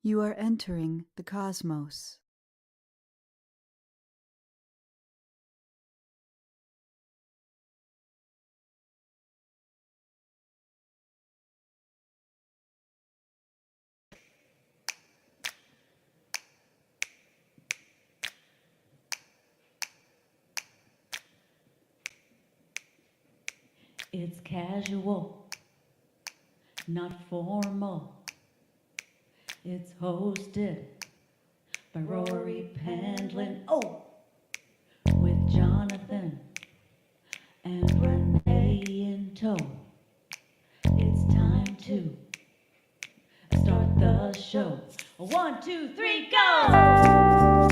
You are entering the cosmos. It's casual, not formal. It's hosted by Rory Penland. Oh, with Jonathan and Renee in tow. It's time to start the show. 1, 2, 3, go!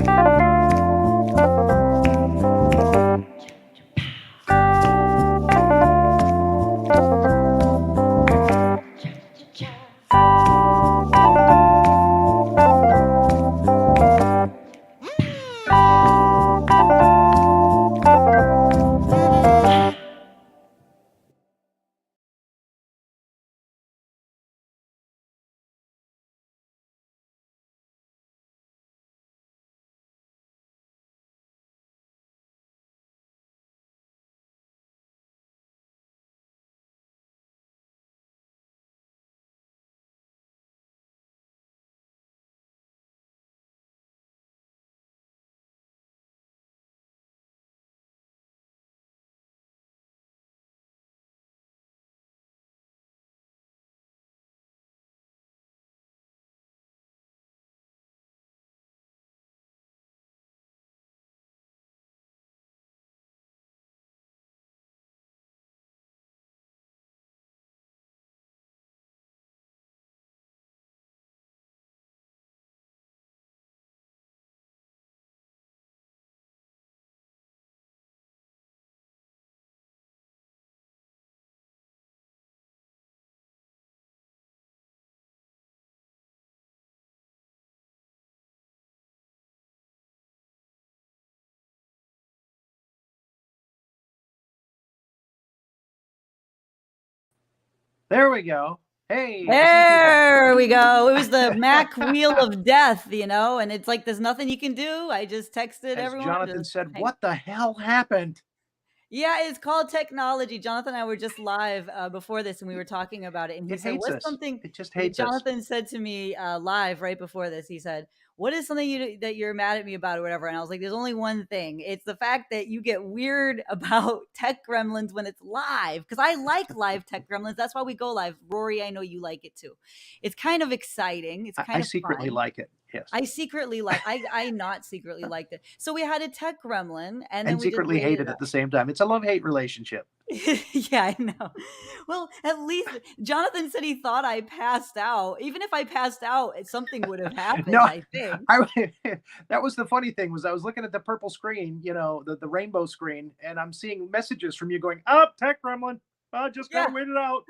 There we go. Hey, There we go. It was the Mac wheel of death, and it's like there's nothing you can do. I just texted as everyone. Jonathan said, what the hell happened? Yeah, it's called technology. Jonathan and I were just live before this, and we were talking about it. And he It said, hates "What's us. something?" It just hates us. Jonathan said to me live right before this. He said, "What is something that you're mad at me about, or whatever?" And I was like, "There's only one thing. It's the fact that you get weird about tech gremlins when it's live. Because I like live tech gremlins. That's why we go live. Rory, I know you like it too. It's kind of exciting. It's kind of secretly fun. like it. Yes. I secretly like. I not secretly liked it. So we had a tech gremlin, and then we secretly just hated it at the same time. It's a love-hate relationship. Yeah, I know. Well, at least Jonathan said he thought I passed out. Even if I passed out, something would have happened. No, I think. That was the funny thing was I was looking at the purple screen, the rainbow screen, and I'm seeing messages from you going, "Up, tech gremlin. Just gotta wait it out."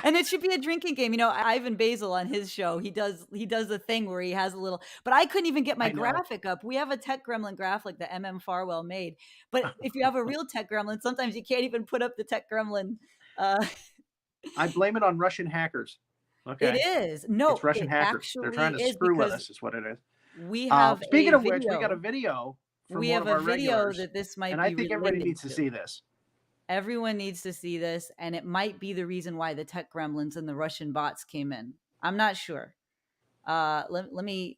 And it should be a drinking game. Ivan Basil on his show, he does a thing where he has a little, but I couldn't even get my graphic up. We have a tech gremlin graphic that MM Farwell made. But if you have a real tech gremlin, sometimes you can't even put up the tech gremlin. I blame it on Russian hackers. Okay. It is. No, it's Russian hackers. They're trying to screw with us, is what it is. We have speaking of which, we got a video from we one have of a our video regulars, that this might and be I think everybody needs to see this. Everyone needs to see this, and it might be the reason why the tech gremlins and the Russian bots came in. I'm not sure. Let me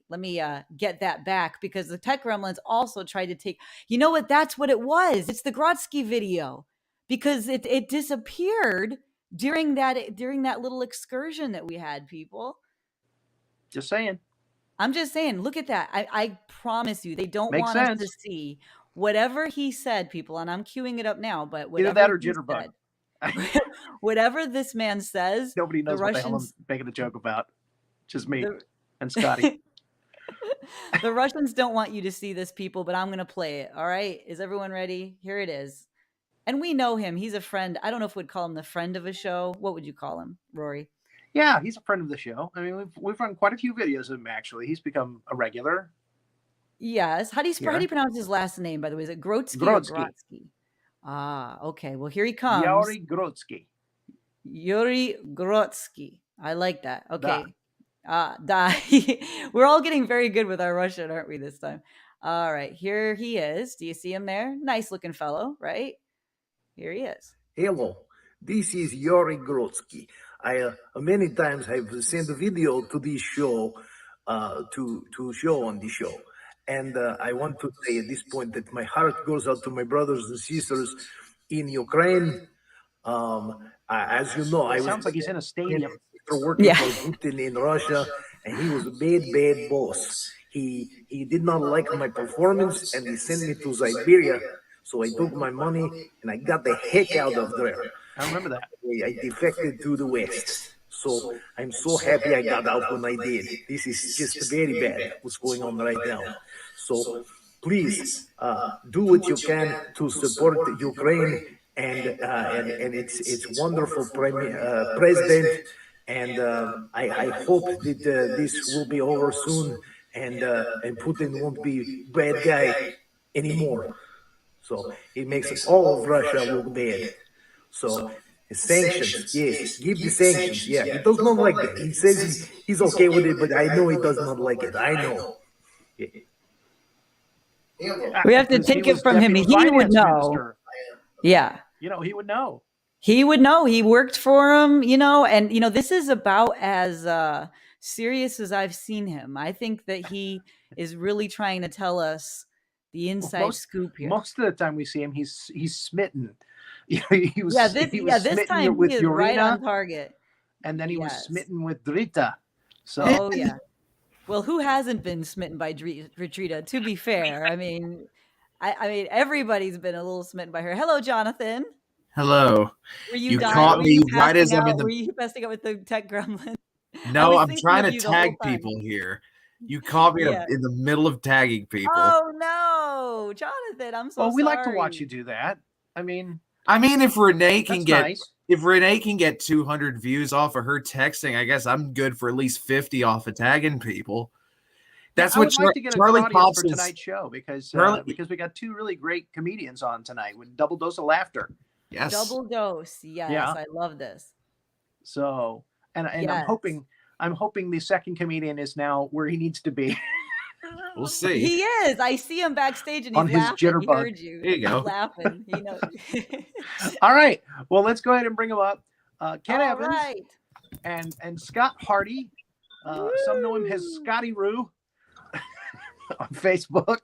get that back, because the tech gremlins also tried to take. You know what? That's what it was. It's the Grotsky video, because it disappeared during that little excursion that we had. People, just saying. I'm just saying. Look at that. I promise you, they don't Makes want sense. us to see whatever he said, people. And I'm queuing it up now. But either that or jitterbug. Whatever this man says, nobody knows what the hell I'm making a joke about. Just me and Scotty. The Russians don't want you to see this, people, but I'm going to play it. All right. Is everyone ready? Here it is. And we know him. He's a friend. I don't know if we'd call him the friend of a show. What would you call him, Rory? Yeah, he's a friend of the show. I mean, we've run quite a few videos of him, actually. He's become a regular. Yes. How do you pronounce his last name, by the way? Is it Grotsky or Grotsky? Ah, okay. Well, here he comes. Yuri Grotsky. Yuri Grotsky. I like that. Okay. We're all getting very good with our Russian, aren't we, this time? All right, here he is. Do you see him there? Nice looking fellow, right? Here he is. Hello, this is Yuri Grotsky. I many times have sent a video to this show, to show on the show. And I want to say at this point that my heart goes out to my brothers and sisters in Ukraine. As you know, I was Sounds like he's in a stadium. working Yeah. for Putin in Russia, and he was a bad boss. He did not like my performance, and he sent me to Siberia. So I took my money and I got the heck out of there. I remember that. I defected to the West. So I'm so happy I got out when I did. This is just very bad what's going on right now. So please do what you can to support Ukraine and its wonderful president. And I hope that this will be over soon and Putin won't be bad guy anymore. So it makes all of Russia look bad. So sanctions, yes, give the sanctions. Yeah, he does not like that. He says he's okay with it, but I know he does not like it. I know. We have to take it from him. He would know. Yeah. You know, he would know. He would know. He worked for him, and, this is about as serious as I've seen him. I think that he is really trying to tell us the inside scoop here. Most of the time we see him, he's smitten. He was this time with he is Urina, right on target. and then he was smitten with Drita. So, oh yeah. Well, who hasn't been smitten by Drita? To be fair, I mean, everybody's been a little smitten by her. Hello, Jonathan. Hello. Were you caught me right as I'm in the. Were you passing out with the tech gremlin? No, I'm trying to tag people here. You caught me in the middle of tagging people. Oh no, Jonathan! I'm so sorry. Well, we like to watch you do that. I mean, if Renee can get nice. If Renee can get 200 views off of her texting, I guess I'm good for at least 50 off of tagging people. That's what like to get Charlie Pops for tonight's show because we got two really great comedians on tonight with double dose of laughter. Yes, double dose. Yes, yeah. I love this. So, and yes. I'm hoping the second comedian is now where he needs to be. We'll see. He is. I see him backstage and he's on his laughing. jitterbug. He heard you. There you go. He's laughing. He knows. All right. Well, let's go ahead and bring him up. Ken All Evans right. and Scott Hardy. Some know him as Scotty Roo on Facebook.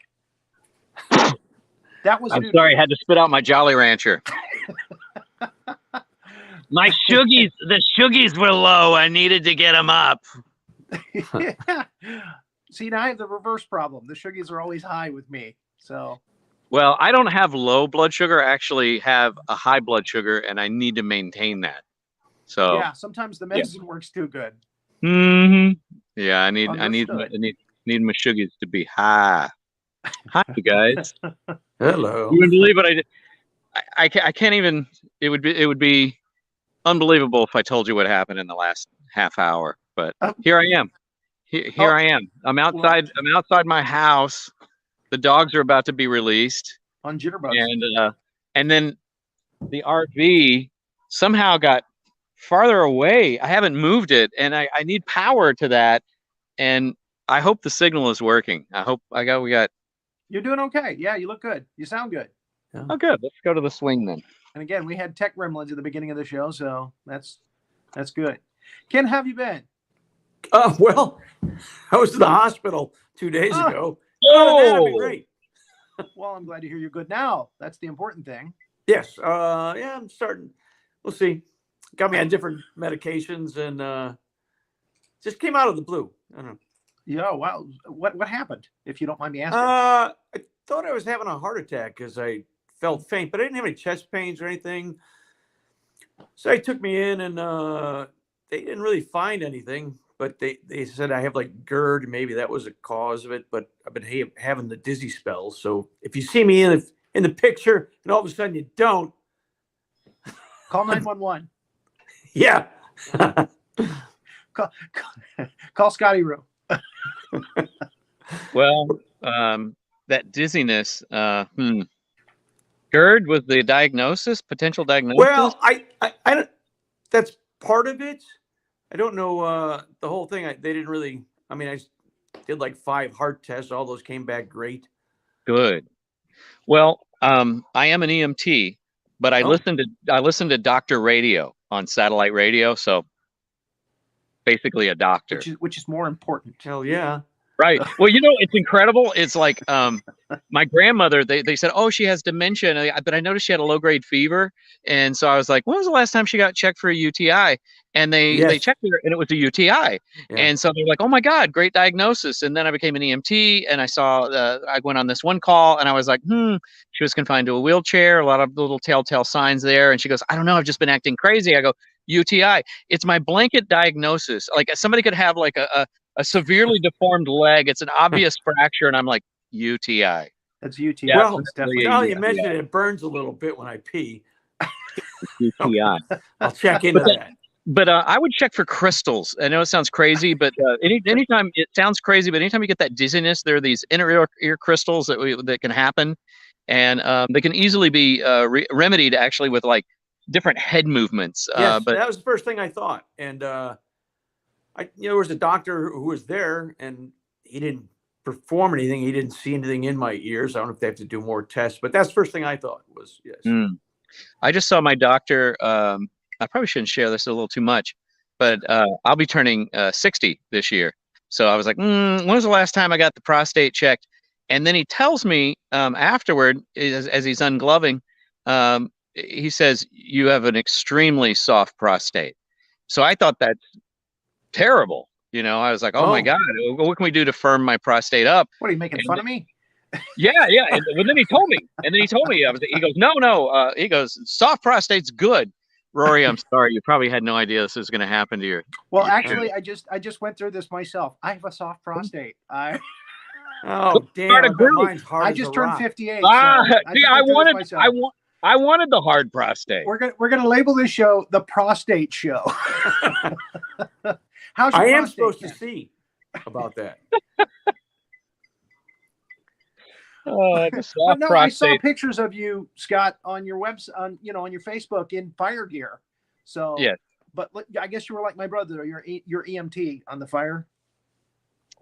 That was. I'm sorry, I had to spit out my Jolly Rancher. My sugies, the sugies were low. I needed to get them up. Yeah. See, now I have the reverse problem. The sugars are always high with me. So. Well, I don't have low blood sugar. I actually have a high blood sugar, and I need to maintain that. So. Yeah, sometimes the medicine works too good. Mm-hmm. Yeah, I need my sugars to be high. Hi, you guys. Hello. You wouldn't believe what I did. I can't even. It would be unbelievable if I told you what happened in the last half hour. But here I am. Here I am. I'm outside. I'm outside my house. The dogs are about to be released on jitterbugs, and then the RV somehow got farther away. I haven't moved it, and I need power to that. And I hope the signal is working. I hope we got. You're doing okay. Yeah, you look good. You sound good. Yeah. Oh, good. Let's go to the swing then. And again, we had tech gremlins at the beginning of the show, so that's good. Ken, how have you been? Well, I was in the hospital 2 days ago. Oh, that'd be great. Well, I'm glad to hear you're good now. That's the important thing. Yes. Yeah, I'm starting. We'll see. Got me on different medications and just came out of the blue. I don't know. Yeah. Wow. What happened? If you don't mind me asking. I thought I was having a heart attack because I felt faint, but I didn't have any chest pains or anything. So they took me in and they didn't really find anything. But they said I have like GERD. Maybe that was a cause of it. But I've been having the dizzy spells. So if you see me in the picture and all of a sudden you don't, call 911. Yeah. call Scotty Roo. Well, that dizziness. GERD was the potential diagnosis. Well, I don't. That's part of it. I don't know the whole thing. They didn't really. I mean, I did like 5 heart tests. All those came back great. Good. Well, I am an EMT, but I Oh. listen to doctor radio on satellite radio, so basically a doctor. Which is more important. Hell yeah. Right. Well, it's incredible. It's like my grandmother, they said, oh, she has dementia, but I noticed she had a low-grade fever. And so I was like, when was the last time she got checked for a UTI? And they checked her, and it was a UTI. Yeah. And so they're like, oh my God, great diagnosis. And then I became an EMT, and I went on this one call, and I was like, she was confined to a wheelchair, a lot of little telltale signs there. And she goes, I don't know, I've just been acting crazy. I go, UTI. It's my blanket diagnosis. Like somebody could have like a severely deformed leg. It's an obvious fracture, and I'm like, UTI. That's UTI. Yeah, Well, definitely now you mentioned it burns a little bit when I pee. UTI. I'll check into that. But I would check for crystals. I know it sounds crazy, but anytime it sounds crazy, but anytime you get that dizziness, there are these inner ear crystals that can happen, and they can easily be remedied actually with like different head movements. Yes, but that was the first thing I thought. And there was a doctor who was there, and he didn't perform anything. He didn't see anything in my ears. I don't know if they have to do more tests, but that's the first thing I thought was yes. I just saw my doctor. I probably shouldn't share this a little too much, but I'll be turning 60 this year. So I was like, when was the last time I got the prostate checked? And then he tells me afterward, as he's ungloving, he says, you have an extremely soft prostate. So I thought that's terrible. I was like, oh my God, what can we do to firm my prostate up? What are you making fun of me? Yeah. And then he told me, he goes, no. He goes, soft prostate's good. Rory, I'm sorry. You probably had no idea this was going to happen to you. Well, actually, I just went through this myself. I have a soft prostate. Oh, damn. Mine's hard I as just a turned rock. 58. I wanted the hard prostate. We're gonna label this show the prostate show. How's your I am prostate, supposed Ken? to see about that. I saw pictures of you, Scott, on your website, on your Facebook in fire gear. So yeah, but I guess you were like my brother. You're EMT on the fire.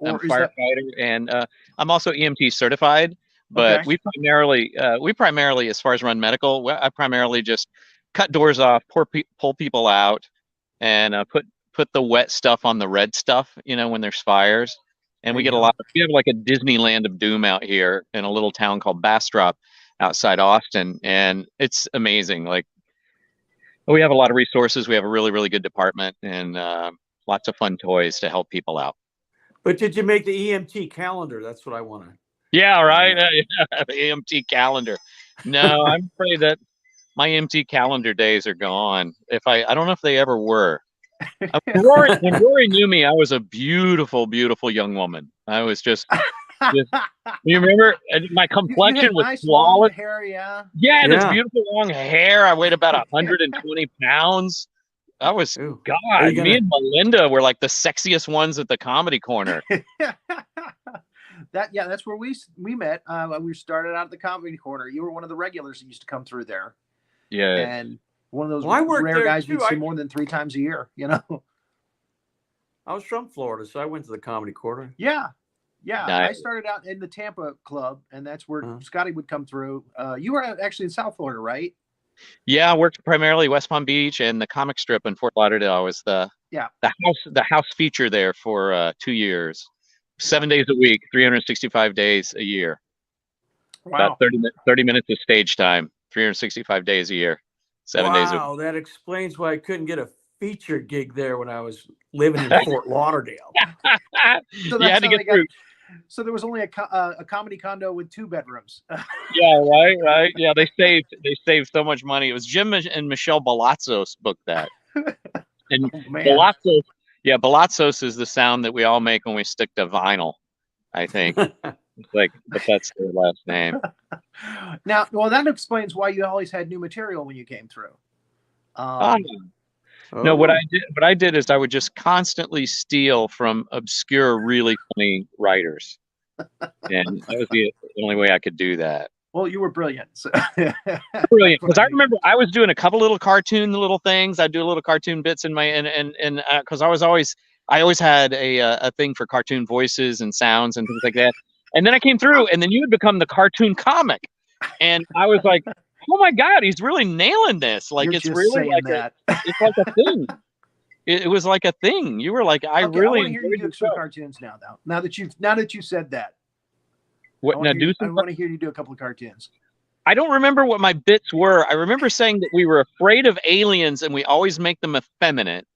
I'm a firefighter, and I'm also EMT certified. But we primarily, as far as run medical, I primarily just cut doors off, pull people out, and put the wet stuff on the red stuff. When there's fires. And we have like a Disneyland of doom out here in a little town called Bastrop outside Austin. And it's amazing. Like, we have a lot of resources. We have a really, really good department, and lots of fun toys to help people out. But did you make the EMT calendar? That's what I want to. Yeah, right. The EMT calendar. No, I'm afraid that my EMT calendar days are gone. I don't know if they ever were. When Rory knew me, I was a beautiful, beautiful young woman. I was just you remember my complexion was nice flawless. Long hair, yeah. Yeah, this beautiful long hair. I weighed about 120 pounds. I was me and Melinda were like the sexiest ones at the Comedy Corner. That's where we met. We started out at the Comedy Corner. You were one of the regulars that used to come through there. Yeah. And one of those rare guys we'd see more than 3 times a year, I was from Florida, so I went to the Comedy Corner. Yeah. Nice. I started out in the Tampa club, and that's where Scotty would come through. You were actually in South Florida, right? Yeah, I worked primarily West Palm Beach and the comic strip in Fort Lauderdale. I was the house feature there for 2 years, 7 days a week, 365 days a year. Wow. About 30 minutes of stage time, 365 days a year. 7 days a week. Wow, that explains why I couldn't get a feature gig there when I was living in Fort Lauderdale. So you had to get through. So there was only a comedy condo with 2 bedrooms. Yeah, right. Yeah, they saved so much money. It was Jim and Michelle Balatzos booked that. And Balatzos is the sound that we all make when we stick to vinyl, I think. But that's their last name. Now, that explains why you always had new material when you came through. No, what I did is I would just constantly steal from obscure, really funny writers, and that was the only way I could do that. Well, you were brilliant. So. Brilliant, because I remember I was doing a couple little cartoon little things. I'd do little cartoon bits in my and because I always had a thing for cartoon voices and sounds and things like that. And then I came through, and then you had become the cartoon comic, and I was like, oh my God, he's really nailing this. Like, You're it's just really saying like that. it's like a thing. It was like a thing. You were like, I Okay, really I want to hear you do some cartoons now. Now that you said that. What now? I want to hear you do a couple of cartoons. I don't remember what my bits were. I remember saying that we were afraid of aliens and we always make them effeminate.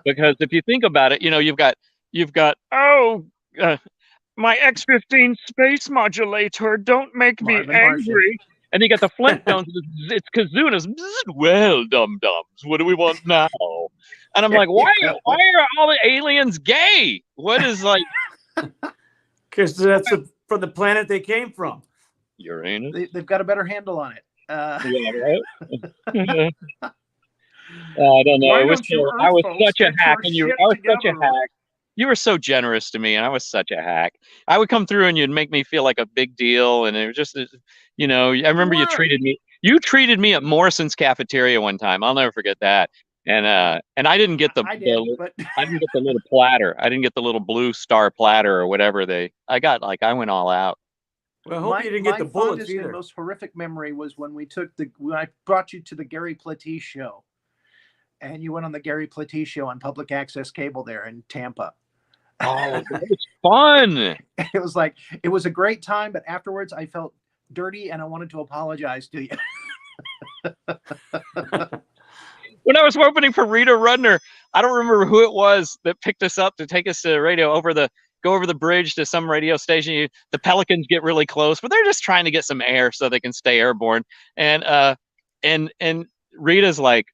Because if you think about it, you've got my X-15 space modulator, don't make me Marvin angry. Martian. And you got the Flintstones, it's Kazuna's, well, dum-dums, what do we want now? And I'm like, why are all the aliens gay? What is like... Because that's from the planet they came from. Uranus? They've got a better handle on it. Yeah, right? I don't know. I was such a hack, and I was such a hack. You were so generous to me, and I was such a hack. I would come through, and you'd make me feel like a big deal, and it was just, I remember you treated me at Morrison's cafeteria one time. I'll never forget that. And I didn't get I didn't get the little platter. I didn't get the little blue star platter or whatever I went all out. Well, I hope you didn't get the bullets either. My most horrific memory was when I brought you to the Gary Platy show, and you went on the Gary Platy show on public access cable there in Tampa. Oh, that was fun. It was a great time, but afterwards I felt dirty and I wanted to apologize to you. When I was opening for Rita Rudner, I don't remember who it was that picked us up to take us to the radio go over the bridge to some radio station. The Pelicans get really close, but they're just trying to get some air so they can stay airborne. And Rita's like,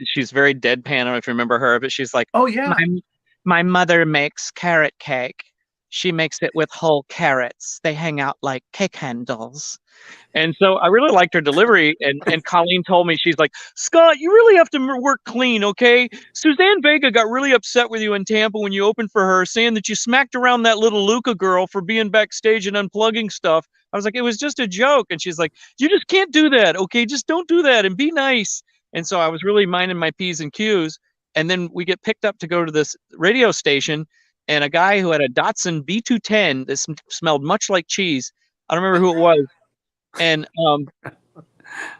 she's very deadpan. I don't know if you remember her, but she's like, oh yeah, my mother makes carrot cake. She makes it with whole carrots. They hang out like cake handles. And so I really liked her delivery. And Colleen told me, she's like, Scott, you really have to work clean, okay? Suzanne Vega got really upset with you in Tampa when you opened for her, saying that you smacked around that little Luca girl for being backstage and unplugging stuff. I was like, it was just a joke. And she's like, you just can't do that, okay? Just don't do that and be nice. And so I was really minding my P's and Q's. And then we get picked up to go to this radio station, and a guy who had a Datsun B210 that smelled much like cheese. I don't remember who it was. And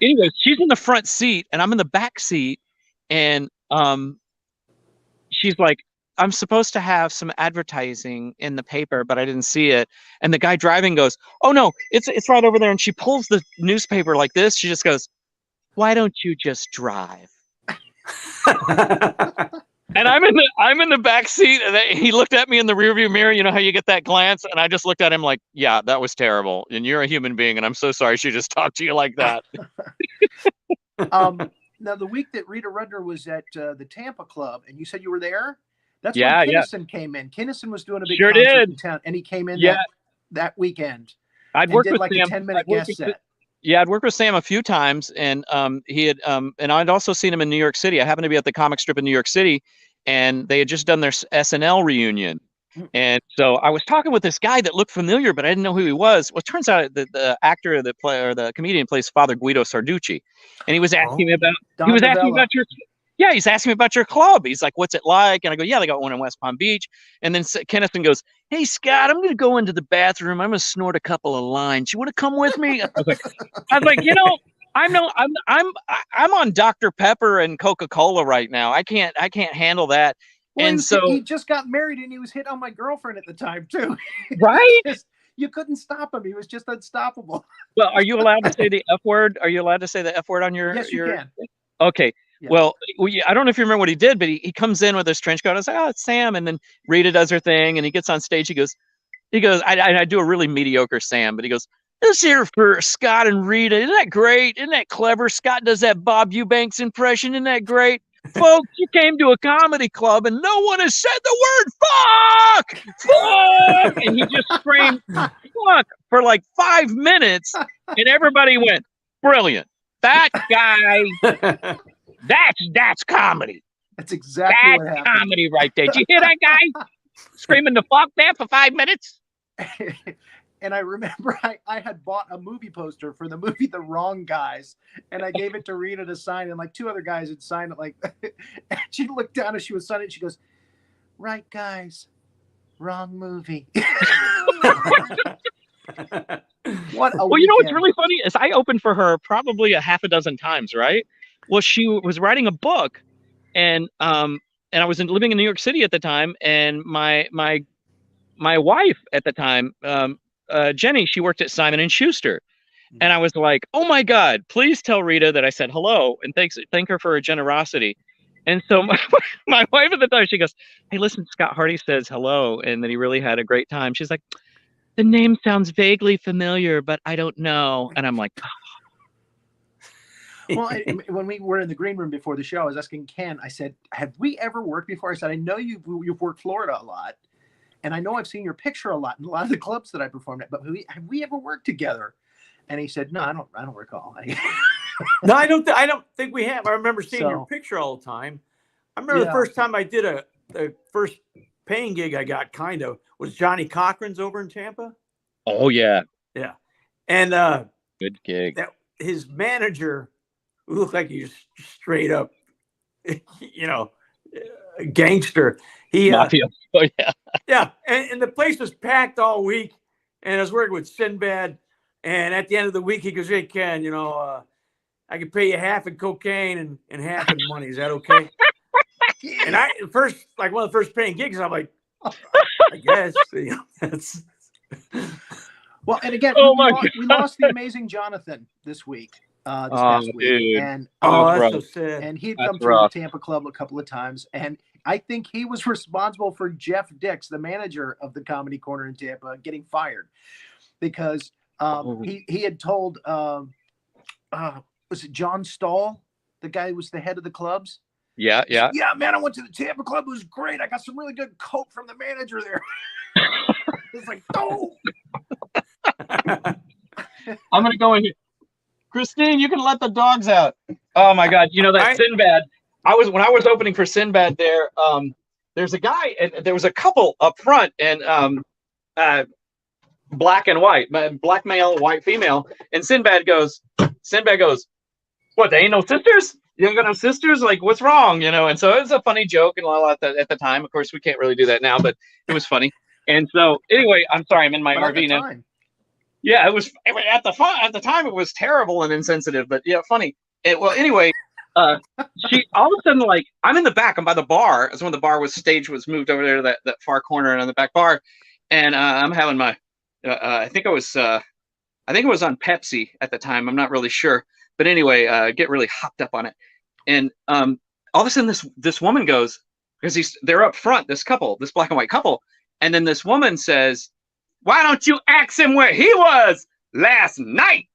anyway, she's in the front seat and I'm in the back seat, and she's like, I'm supposed to have some advertising in the paper, but I didn't see it. And the guy driving goes, oh no, it's right over there. And she pulls the newspaper like this. She just goes, why don't you just drive? And I'm in the back seat, and he looked at me in the rearview mirror. You know how you get that glance? And I just looked at him like, yeah, that was terrible. And you're a human being, and I'm so sorry she just talked to you like that. Now, the week that Rita Rudner was at the Tampa Club, and you said you were there, that's when Kinnison came in. Kinnison was doing a big concert in town, and he came in that weekend. I'd worked with like Sam. a 10-minute guest set. I'd worked with Sam a few times, and he had, and I'd also seen him in New York City. I happened to be at the comic strip in New York City, and they had just done their SNL reunion. And so I was talking with this guy that looked familiar, but I didn't know who he was. Well, it turns out that the actor that the comedian plays Father Guido Sarducci, and he was asking me about he's asking me about your club. He's like, what's it like? And I go, yeah, they got one in West Palm Beach. And then Kennison goes, hey, Scott, I'm going to go into the bathroom. I'm going to snort a couple of lines. You want to come with me? I was like, I'm on Dr. Pepper and Coca-Cola right now. I can't handle that. Well, and so he just got married, and he was hit on my girlfriend at the time too. Right? You couldn't stop him. He was just unstoppable. Well, are you allowed to say the F word? Are you allowed to say the F word on your? Yes, you can. Okay. Yeah. Well, I don't know if you remember what he did, but he comes in with his trench coat. I was like, oh, it's Sam. And then Rita does her thing, and he gets on stage. He goes, I do a really mediocre Sam, but he goes, this here for Scott and Rita. Isn't that great? Isn't that clever? Scott does that Bob Eubanks impression. Isn't that great? Folks, you came to a comedy club and no one has said the word fuck! Fuck! And he just screamed fuck for like 5 minutes, and everybody went, brilliant. That guy, that's comedy. That's exactly what happened. That's comedy right there. Did you hear that guy screaming the fuck there for 5 minutes? And I remember I had bought a movie poster for the movie The Wrong Guys, and I gave it to Rita to sign, and like 2 other guys had signed it. Like, and she looked down as she was signing it. She goes, "Right, guys, wrong movie." What a Well, you know what's weekend. really funny is I opened for her probably a half a dozen times, right? Well, she was writing a book, and I was living in New York City at the time, and my wife at the time, Jenny, she worked at Simon and Schuster, and I was like, "Oh my God, please tell Rita that I said hello and thank her for her generosity." And so my wife at the time, she goes, "Hey, listen, Scott Hardy says hello and that he really had a great time." She's like, "The name sounds vaguely familiar, but I don't know." And I'm like, Well, when we were in the green room before the show, I was asking Ken, I said, "Have we ever worked before?" I said, "I know you've worked Florida a lot, and I know I've seen your picture a lot in a lot of the clubs that I performed at, but have we ever worked together?" And he said, "No, I don't recall." No, I don't think we have. I remember seeing your So- picture all the time. I remember the first time I did the first paying gig I got kind of was Johnny Cochran's over in Tampa. "Oh yeah, Yeah. And good gig." his manager, who looked like he was straight up, you know, gangster. He Mafia. Oh yeah. yeah, and the place was packed all week, and I was working with Sinbad, and at the end of the week he goes, "Hey Ken, I can pay you half in cocaine and half in money. Is that okay?" And one of the first paying gigs, I'm like, I guess. That's Well, and again, Oh we lost the amazing Jonathan this week, this past week, dude. and that's so sad. and he'd That's come through rough. the Tampa Club a couple of times, and I think he was responsible for Jeff Dix, the manager of the Comedy Corner in Tampa, getting fired because he had told was it John Stahl, the guy who was the head of the clubs? Yeah. Yeah, man, I went to the Tampa Club. It was great. I got some really good coke from the manager there. It's like, no. I'm gonna go in here. Christine, you can let the dogs out. Oh my God, that Sinbad. When I was opening for Sinbad there. There's a guy, and there was a couple up front, and black and white, black male, white female, and Sinbad goes, "What? They ain't no sisters? You ain't got no sisters? Like, what's wrong?" And so it was a funny joke and all that at the time. Of course, we can't really do that now, but it was funny. And so anyway, I'm sorry, I'm in my RV now. Yeah, it was at the time it was terrible and insensitive, but yeah, funny. Anyway, she all of a sudden, like, I'm in the back, I'm by the bar, as when the stage was moved over there to that far corner and on the back bar, and I'm having my I think it was on Pepsi at the time, I'm not really sure, but anyway, get really hopped up on it, and all of a sudden this woman goes, because they're up front, this black and white couple, and then this woman says, "Why don't you ask him where he was last night?"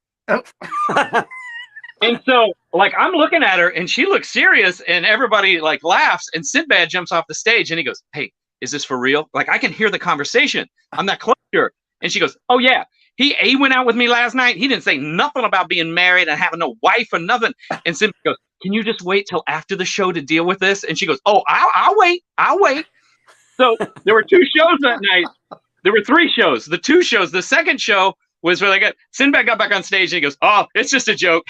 And so, like, I'm looking at her, and she looks serious, and everybody, like, laughs, and Sinbad jumps off the stage, and he goes, "Hey, is this for real?" Like, I can hear the conversation. I'm that close to her. And she goes, "Oh, yeah. He went out with me last night. He didn't say nothing about being married and having no wife or nothing." And Sinbad goes, "Can you just wait till after the show to deal with this?" And she goes, "Oh, I'll wait. So there were 2 shows that night. There were 3 shows. The 2 shows, the second show was really good. Sinbad got back on stage and he goes, "Oh, it's just a joke."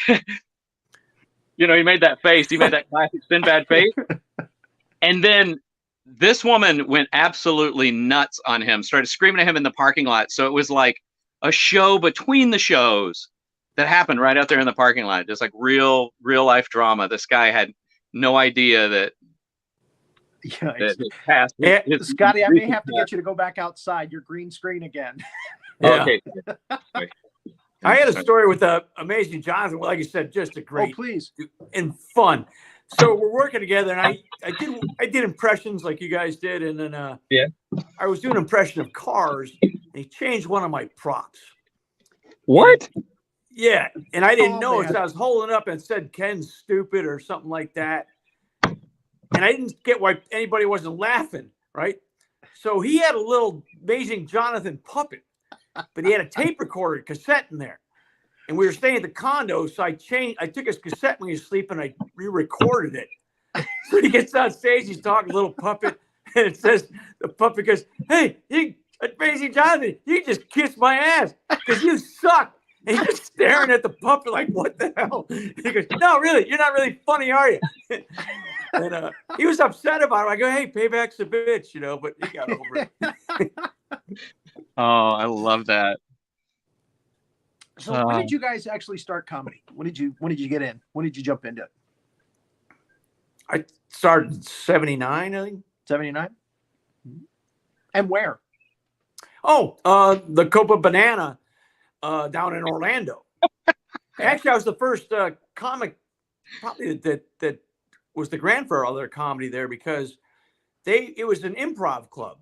He made that face. He made that classic Sinbad face. And then this woman went absolutely nuts on him, started screaming at him in the parking lot. So it was like a show between the shows that happened right out there in the parking lot. Just like real life drama. This guy had no idea that. Scotty, I may have to get you to go back outside your green screen again. Yeah. Okay. I had a story with Amazing Jonathan. Like you said, just a great, please, and fun. So we're working together, and I did impressions like you guys did, and then I was doing an impression of cars, and he changed one of my props. What? Yeah, and I didn't know it. So I was holding up and said Ken's stupid or something like that. And I didn't get why anybody wasn't laughing, right? So he had a little Amazing Jonathan puppet, but he had a tape recorder cassette in there. And we were staying at the condo, so I took his cassette when he was sleeping, I re-recorded it. So he gets on stage, he's talking little puppet, and it says, the puppet goes, "Hey, Crazy Jonathan, you just kissed my ass because you suck. And he's just staring at the puppet like, what the hell? He goes, no, really, you're not really funny, are you? And he was upset about it. I go, hey, payback's a bitch, but he got over it. Oh, I love that. So when did you guys actually start comedy? When did you get in? When did you jump into it? I started in 79, I think. 79? And where? Oh, the Copa Banana down in Orlando. Actually, I was the first comic probably that was the grandfather of their comedy there, because it was an improv club.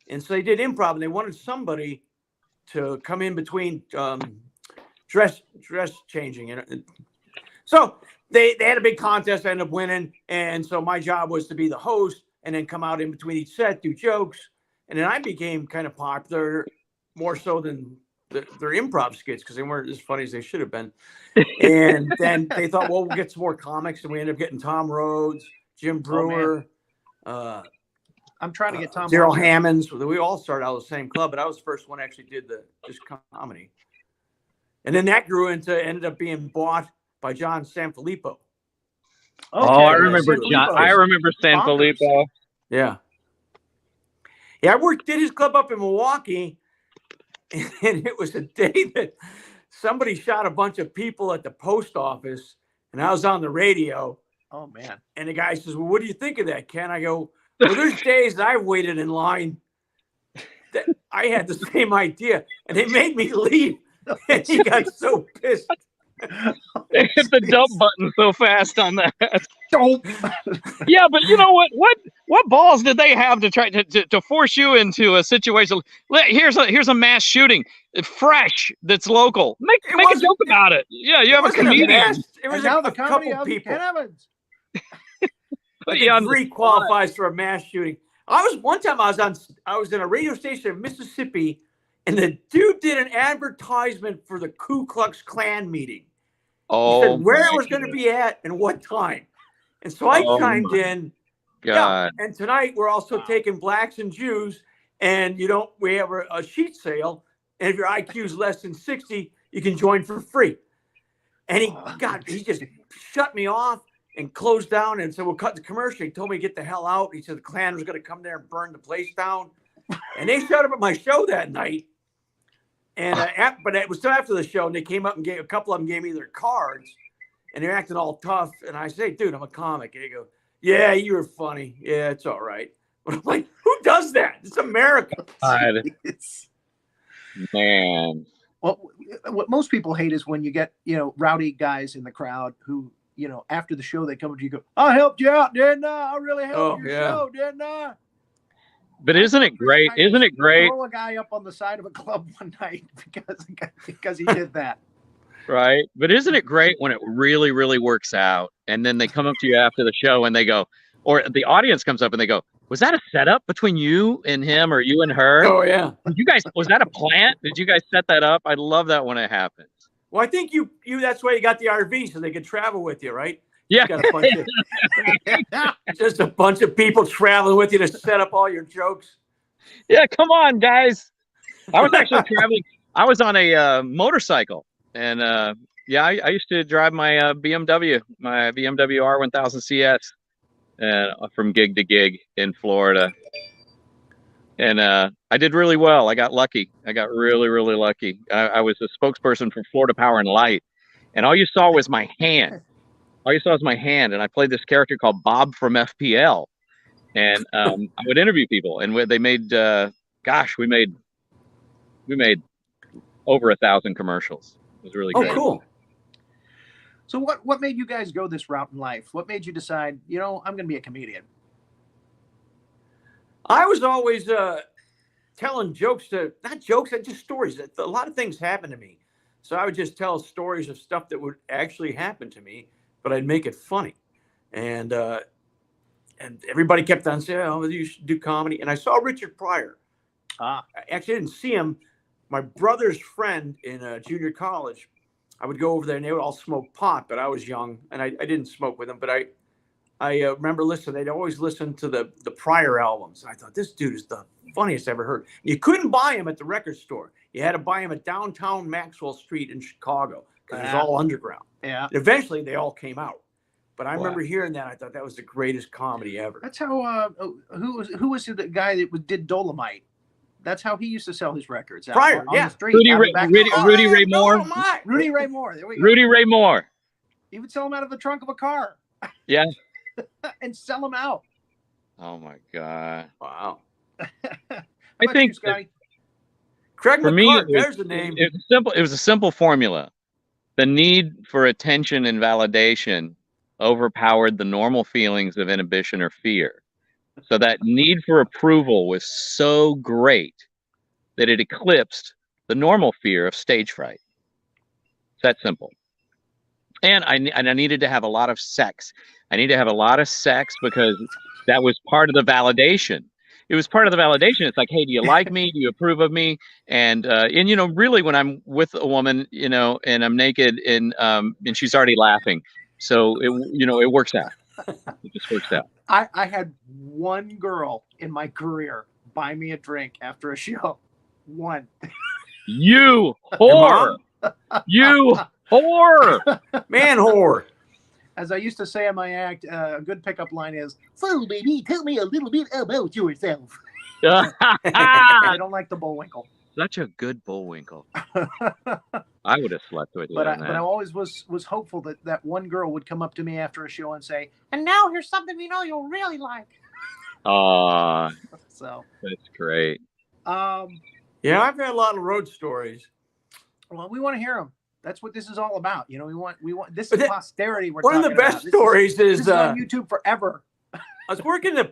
And so they did improv, and they wanted somebody to come in between dress changing. So they had a big contest. I ended up winning. And so my job was to be the host and then come out in between each set, do jokes. And then I became kind of popular, more so than their improv skits, because they weren't as funny as they should have been. And then they thought, well, we'll get some more comics. And we ended up getting Tom Rhodes, Jim Brewer. I'm trying to get Tom Daryl Hammonds. We all started out of the same club, but I was the first one that actually did just comedy. And then that grew ended up being bought by John Sanfilippo. Okay. Oh, I remember John. I remember Sanfilippo. Yeah. Yeah, I did his club up in Milwaukee, and it was a day that somebody shot a bunch of people at the post office, and I was on the radio. Oh, man. And the guy says, well, what do you think of that, Ken? I go, well, there's days that I've waited in line that I had the same idea, and they made me leave. And he got so pissed. They hit the dump button so fast on that. Don't. Yeah, but you know what? What balls did they have to try to force you into a situation? Here's a mass shooting, fresh, that's local. Make a joke about it. Yeah, you have a comedian. It was a couple people. Yeah, three qualifies for a mass shooting. One time I was in a radio station in Mississippi, and the dude did an advertisement for the Ku Klux Klan meeting. Oh, he said where it was going to be at and what time. And so I chimed in. God. Yeah, and tonight we're also taking blacks and Jews, and we have a sheet sale, and if your IQ is less than 60, you can join for free. And he just shut me off and closed down and said, we'll cut the commercial. He told me to get the hell out. He said the Klan was going to come there and burn the place down. And they showed up at my show that night. And but it was still after the show, and they came up and a couple of them gave me their cards, and they're acting all tough. And I say, dude, I'm a comic. And they go, yeah, you were funny. Yeah, it's all right. But I'm like, who does that? It's America. Man. Well, what most people hate is when you get, rowdy guys in the crowd who, after the show, they come up to you and go, I helped you out, didn't I? I really helped your show, didn't I? But isn't it great? Isn't it great? Throw a guy up on the side of a club one night because he did that. Right. But isn't it great when it really, really works out? And then they come up to you after the show and they go, or the audience comes up and they go, was that a setup between you and him or you and her? Oh, yeah. Was that a plant? Did you guys set that up? I love that when it happens. Well, I think you that's why you got the RV, so they could travel with you, right? Yeah. You got just a bunch of people traveling with you to set up all your jokes. Yeah, come on, guys. I was actually traveling. I was on a motorcycle, and I used to drive my BMW R1000 CS, from gig to gig in Florida, and I did really well. I got lucky. I got really, really lucky. I was a spokesperson for Florida Power and Light, and all you saw was my hand. And I played this character called Bob from FPL, and I would interview people, and they made, we made over 1,000 commercials. It was really great. Oh, cool. So what made you guys go this route in life? What made you decide, I'm going to be a comedian? I was always telling jokes not jokes, just stories. A lot of things happened to me. So I would just tell stories of stuff that would actually happen to me, but I'd make it funny. And everybody kept on saying, oh, you should do comedy. And I saw Richard Pryor. I actually didn't see him. My brother's friend in junior college, I would go over there and they would all smoke pot, but I was young and I didn't smoke with them. But I remember listening. They'd always listen to the prior albums. And I thought, this dude is the funniest I ever heard. You couldn't buy him at the record store. You had to buy him at downtown Maxwell Street in Chicago because it was all underground. Yeah. Eventually, they all came out. But I remember hearing that. I thought that was the greatest comedy ever. That's how. Who was the guy that did Dolomite? That's how he used to sell his records. Pryor, on yeah. the street, Rudy out Ray of Moore. Rudy Ray Moore. There we go. Rudy Ray Moore. He would sell them out of the trunk of a car. Yeah. And sell them out. Oh my God. Wow. I think Scotty? Craig for me, McCart, there's the name. It was simple. It was a simple formula. The need for attention and validation overpowered the normal feelings of inhibition or fear. So that need for approval was so great that it eclipsed the normal fear of stage fright. It's that simple. And I needed to have a lot of sex. I need to have a lot of sex because that was part of the validation. It was part of the validation. It's like, hey, do you like me? Do you approve of me? And you know, really, when I'm with a woman, you know, and I'm naked and she's already laughing, so it works out. It just works out. I had one girl in my career buy me a drink after a show. One. You whore! You whore! Man whore. As I used to say in my act, a good pickup line is, "So, baby, tell me a little bit about yourself." I don't like the Bullwinkle. Such a good Bullwinkle. I would have slept with you. But I always was hopeful that one girl would come up to me after a show and say, "And now here's something you'll really like." So that's great. Yeah, I've had a lot of road stories. Well, we want to hear them. That's what this is all about. You know, we want this is posterity. One of the best stories is this is on YouTube forever. I was working the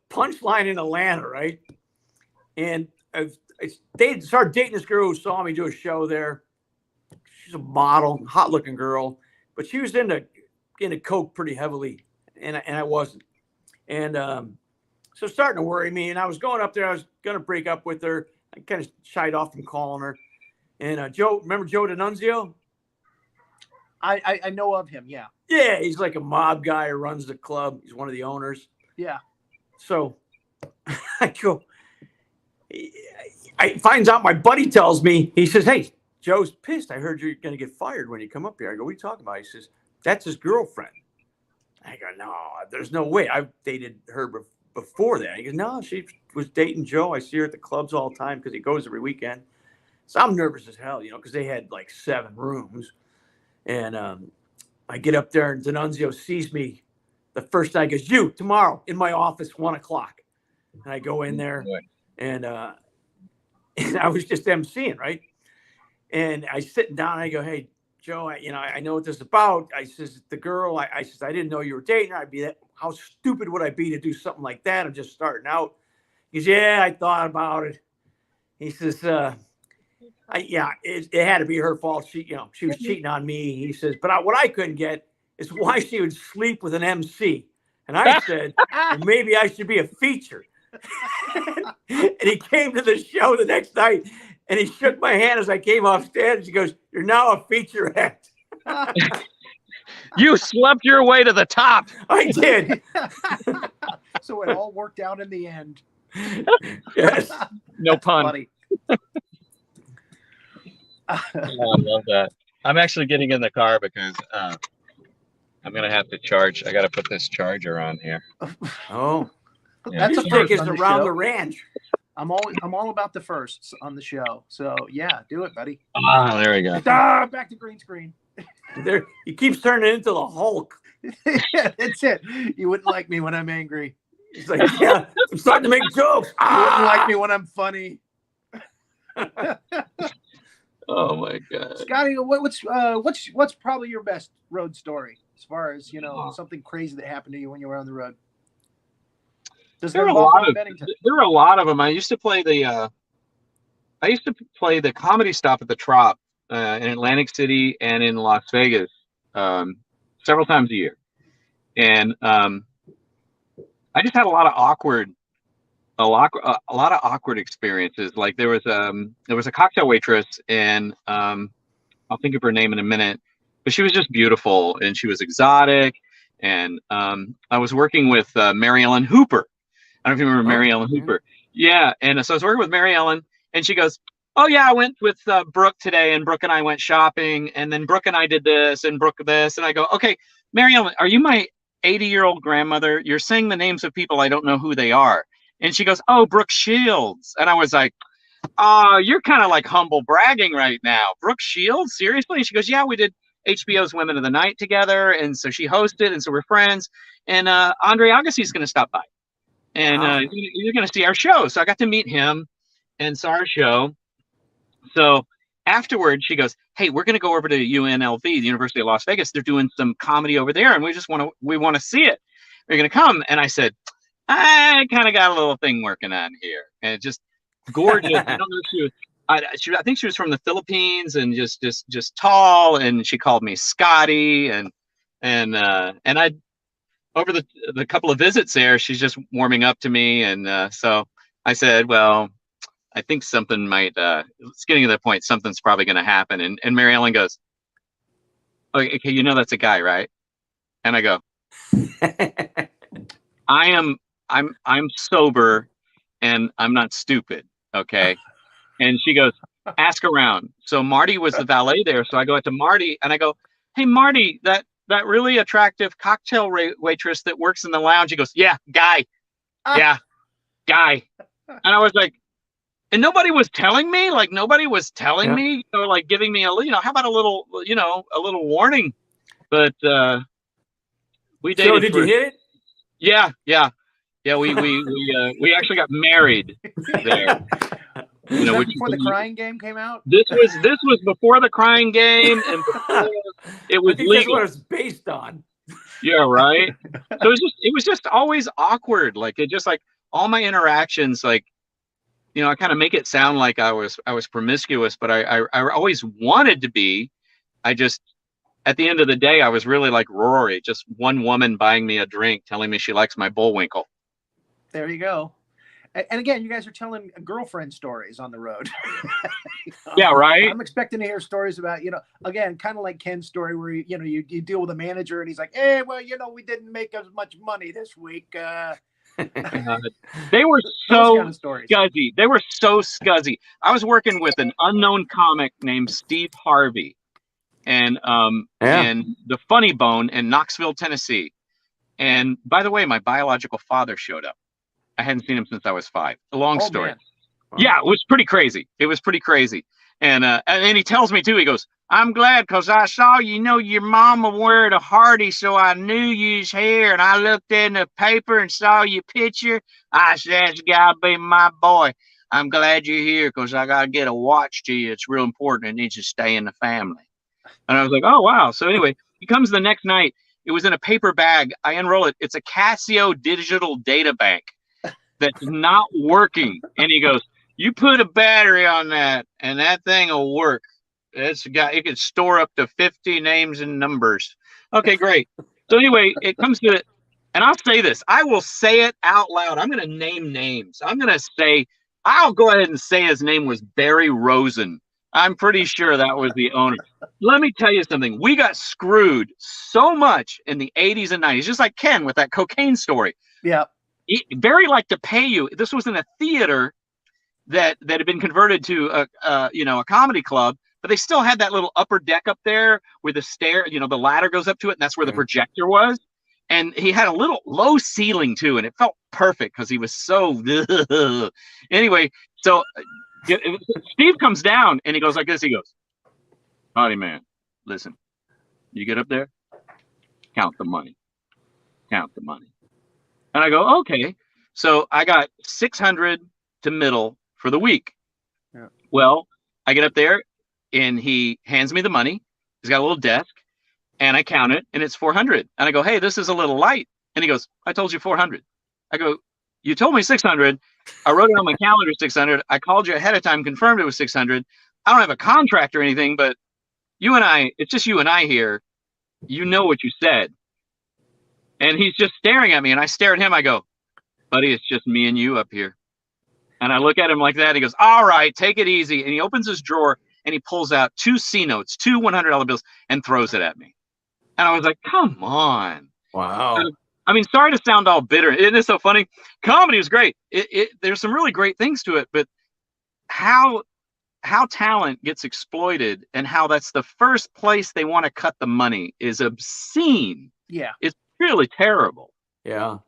Punchline in Atlanta, right? And I started dating this girl who saw me do a show there. She's a model, hot looking girl, but she was into coke pretty heavily, and I wasn't. And so starting to worry me. And I was going up there. I was going to break up with her. I kind of shied off from calling her. And Joe, remember Joe D'Annunzio? I know of him, yeah. Yeah, he's like a mob guy who runs the club. He's one of the owners. Yeah. So I go, I finds out, my buddy tells me, he says, "Hey, Joe's pissed. I heard you're going to get fired when you come up here." I go, "What are you talking about?" He says, "That's his girlfriend." I go, "No, there's no way. I've dated her before that." He goes, "No, she was dating Joe. I see her at the clubs all the time because he goes every weekend." So I'm nervous as hell, because they had like 7 rooms. And I get up there and D'Annunzio sees me the first night. He goes, "You, tomorrow in my office, 1:00. And I go in there and I was just emceeing, right? And I sit down and I go, "Hey, Joe, I know what this is about." I says, "The girl, I says, I didn't know you were dating her. How stupid would I be to do something like that? I'm just starting out." He goes, "Yeah, I thought about it." He says, it had to be her fault. She was cheating on me. He says, "But what I couldn't get is why she would sleep with an MC." And I said, "Well, maybe I should be a feature." And he came to the show the next night and he shook my hand as I came off stage. He goes, "You're now a feature act." You slept your way to the top. I did. So it all worked out in the end. Yes. No pun. Funny. Oh, I love that. I'm actually getting in the car because I'm gonna have to charge. I gotta put this charger on here. Oh, Yeah. That's a take first us on the around show. the ranch. I'm all about the firsts on the show. So yeah, do it, buddy. There we go. Back to green screen. There, he keeps turning into the Hulk. That's it. You wouldn't like me when I'm angry. He's like, "Yeah, I'm starting to make jokes." You wouldn't like me when I'm funny. Oh my God. Scotty, what's probably your best road story as far as something crazy that happened to you when you were on the road? Does There it are a lot of them. I used to play the comedy stuff at the Trop in Atlantic City and in Las Vegas several times a year, and I just had a lot of awkward experiences. Like there was a cocktail waitress, and I'll think of her name in a minute, but she was just beautiful and she was exotic, and I was working with Mary Ellen Hooper. I don't know if you remember Mary Ellen Hooper. Yeah, and so I was working with Mary Ellen, and she goes, "Oh yeah, I went with Brooke today, and Brooke and I went shopping, and then Brooke and I did this, and Brooke this," and I go, "Okay, Mary Ellen, are you my 80-year-old grandmother? You're saying the names of people I don't know who they are." And she goes, "Oh, Brooke Shields," and I was like, "Oh, you're kind of like humble bragging right now. Brooke Shields, seriously?" And she goes, "Yeah, we did HBO's Women of the Night together, and so she hosted, and so we're friends, and Andre Agassi's going to stop by, and you're going to see our show." So I got to meet him and saw our show. So afterwards, she goes, "Hey, we're going to go over to UNLV, the University of Las Vegas. They're doing some comedy over there, and we want to see it. Are you going to come?" And I said, "I kind of got a little thing working on here," and just gorgeous. I don't know if she was. I think she was from the Philippines, and just tall, and she called me Scotty, and I over the couple of visits there, she's just warming up to me, and so I said, "Well, I think something might. It's getting to the point. Something's probably going to happen." And Mary Ellen goes, "Okay, you know that's a guy, right?" And I go, I'm sober, and I'm not stupid, okay?" And she goes, "Ask around." So Marty was the valet there. So I go out to Marty and I go, "Hey, Marty, that really attractive cocktail waitress that works in the lounge." He goes, "Yeah, guy. Yeah, guy." And I was like, and nobody was telling me, like nobody was telling me, like giving me how about a little, a little warning. But we dated. So did you hit it? Yeah. We actually got married there. Was that before the Crying Game came out? This was before the Crying Game, and before it was legal. That's what it's based on. Yeah, right. So it was just always awkward. Like it just like all my interactions, like I kind of make it sound like I was promiscuous, but I always wanted to be. I just at the end of the day, I was really like Rory, just one woman buying me a drink, telling me she likes my Bullwinkle. There you go. And again, you guys are telling girlfriend stories on the road. Yeah, right. I'm expecting to hear stories about, again, kind of like Ken's story where, you deal with a manager and he's like, "Hey, well, we didn't make as much money this week." They were so kind of scuzzy. They were so scuzzy. I was working with an unknown comic named Steve Harvey and the Funny Bone in Knoxville, Tennessee. And by the way, my biological father showed up. I hadn't seen him since I was 5. A long story. Wow. Yeah, it was pretty crazy. And he tells me too, he goes, "I'm glad because I saw your mama wear a Hardy, so I knew you's here, and I looked in the paper and saw your picture. I said, that's gotta be my boy. I'm glad you're here because I gotta get a watch to you. It's real important. It needs to stay in the family." And I was like, "Oh wow." So anyway, he comes the next night. It was in a paper bag. I unroll it. It's a Casio digital data bank that's not working. And he goes, "You put a battery on that and that thing will work. It can store up to 50 names and numbers." Okay, great. So anyway, it comes to it. And I'll say this. I will say it out loud. I'm going to name names. I'll go ahead and say his name was Barry Rosen. I'm pretty sure that was the owner. Let me tell you something. We got screwed so much in the 80s and 90s, just like Ken with that cocaine story. Yeah. Barry liked to pay you. This was in a theater that had been converted to a comedy club, but they still had that little upper deck up there where the stair, the ladder goes up to it, and that's where the projector was. And he had a little low ceiling too, and it felt perfect because he was so anyway. So Steve comes down and he goes like this. He goes, "Howdy, man. Listen, you get up there, count the money. And I go, "Okay." So I got 600 to middle for the week. Yeah. Well, I get up there and he hands me the money. He's got a little desk and I count it and it's 400. And I go, "Hey, this is a little light." And he goes, "I told you 400. I go, "You told me 600. I wrote it on my calendar 600. I called you ahead of time, confirmed it was 600. I don't have a contract or anything, but it's just you and I here. You know what you said." And he's just staring at me and I stare at him. I go, "Buddy, it's just me and you up here." And I look at him like that. He goes, "All right, take it easy." And he opens his drawer and he pulls out 2 C notes, 2 $100 bills, and throws it at me. And I was like, "Come on." Wow. I mean, sorry to sound all bitter. Isn't it so funny? Comedy is great. There's some really great things to it, but how talent gets exploited and how that's the first place they want to cut the money is obscene. Yeah. It's really terrible. Yeah.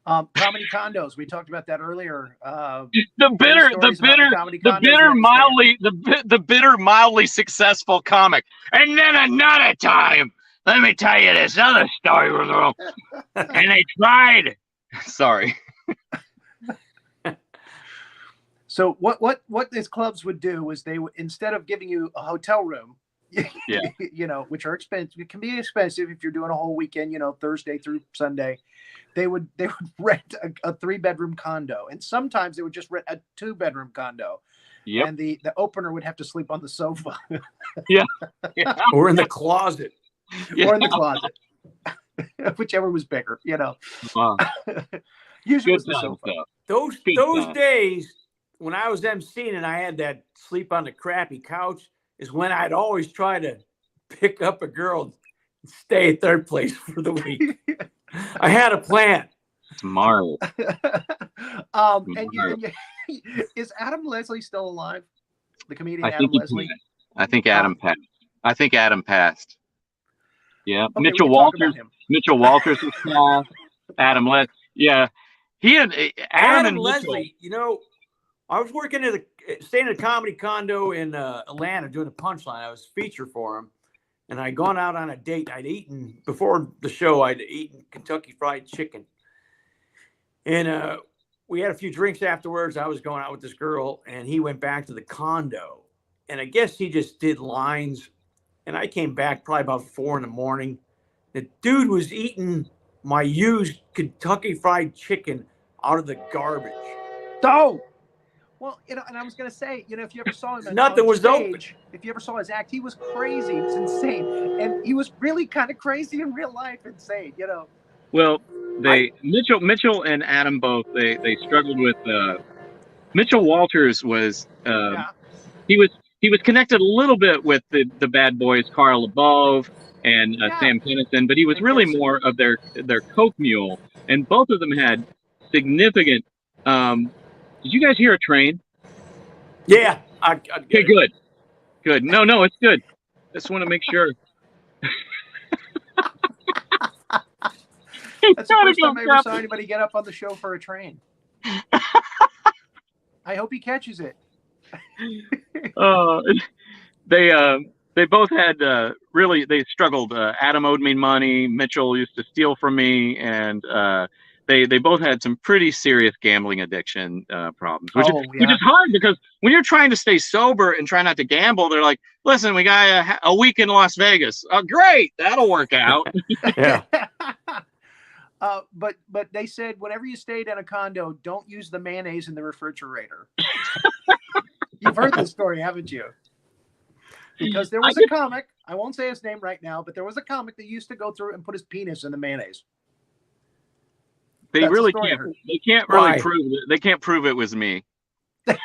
Comedy condos. We talked about that earlier. The bitter, mildly successful comic. And then another time, let me tell you this other story. And they tried. Sorry. So what these clubs would do is they would, instead of giving you a hotel room, you know, which are expensive, it can be expensive if you're doing a whole weekend, you know, Thursday through Sunday, they would rent a 3-bedroom condo, and sometimes they would just rent a 2-bedroom condo. Yep. And the opener would have to sleep on the sofa. Yeah. Or in the closet. Or in the closet. Whichever was bigger, you know. Wow. Usually it was Good the time sofa. stuff. Those days when I was emceeing and I had that sleep on the crappy couch is when I'd always try to pick up a girl and stay at their place for the week. I had a plan. Smart. Is Adam Leslie still alive? The comedian I Adam think Leslie? I think Adam passed. I think Adam passed. Yeah. Okay, Mitchell Walters was small. Adam Leslie. Yeah. He had Adam and Leslie, you know, I was working staying at a comedy condo in Atlanta doing a punchline. I was feature for him. And I'd gone out on a date. Before the show, I'd eaten Kentucky Fried Chicken. And we had a few drinks afterwards. I was going out with this girl, and he went back to the condo. And I guess he just did lines. And I came back probably about 4 a.m. The dude was eating my used Kentucky Fried Chicken out of the garbage. Oh! Well, you know, and I was going to say, you know, if you ever saw him Nothing was open. If you ever saw his act, he was crazy. He was insane. And he was really kind of crazy in real life, insane, you know. Well, Mitchell and Adam both, they struggled with Mitchell Walters was he was connected a little bit with the bad boys Carl LeBove and Sam Kinison, but he was really more of their coke mule, and both of them had significant did you guys hear a train? Yeah. Okay, good. No, it's good. Just want to make sure. That's the first time I ever saw anybody get up on the show for a train. I hope he catches it. They both had they struggled. Adam owed me money. Mitchell used to steal from me, and they both had some pretty serious gambling addiction problems, which is hard because when you're trying to stay sober and try not to gamble, they're like, "Listen, we got a week in Las Vegas. Oh, great, that'll work out." Yeah. But they said whenever you stayed in a condo, don't use the mayonnaise in the refrigerator. You've heard this story, haven't you? Because there was a comic, I won't say his name right now, but there was a comic that used to go through and put his penis in the mayonnaise. They That's really the story I can't. heard. They can't really prove it. They can't prove it was me. But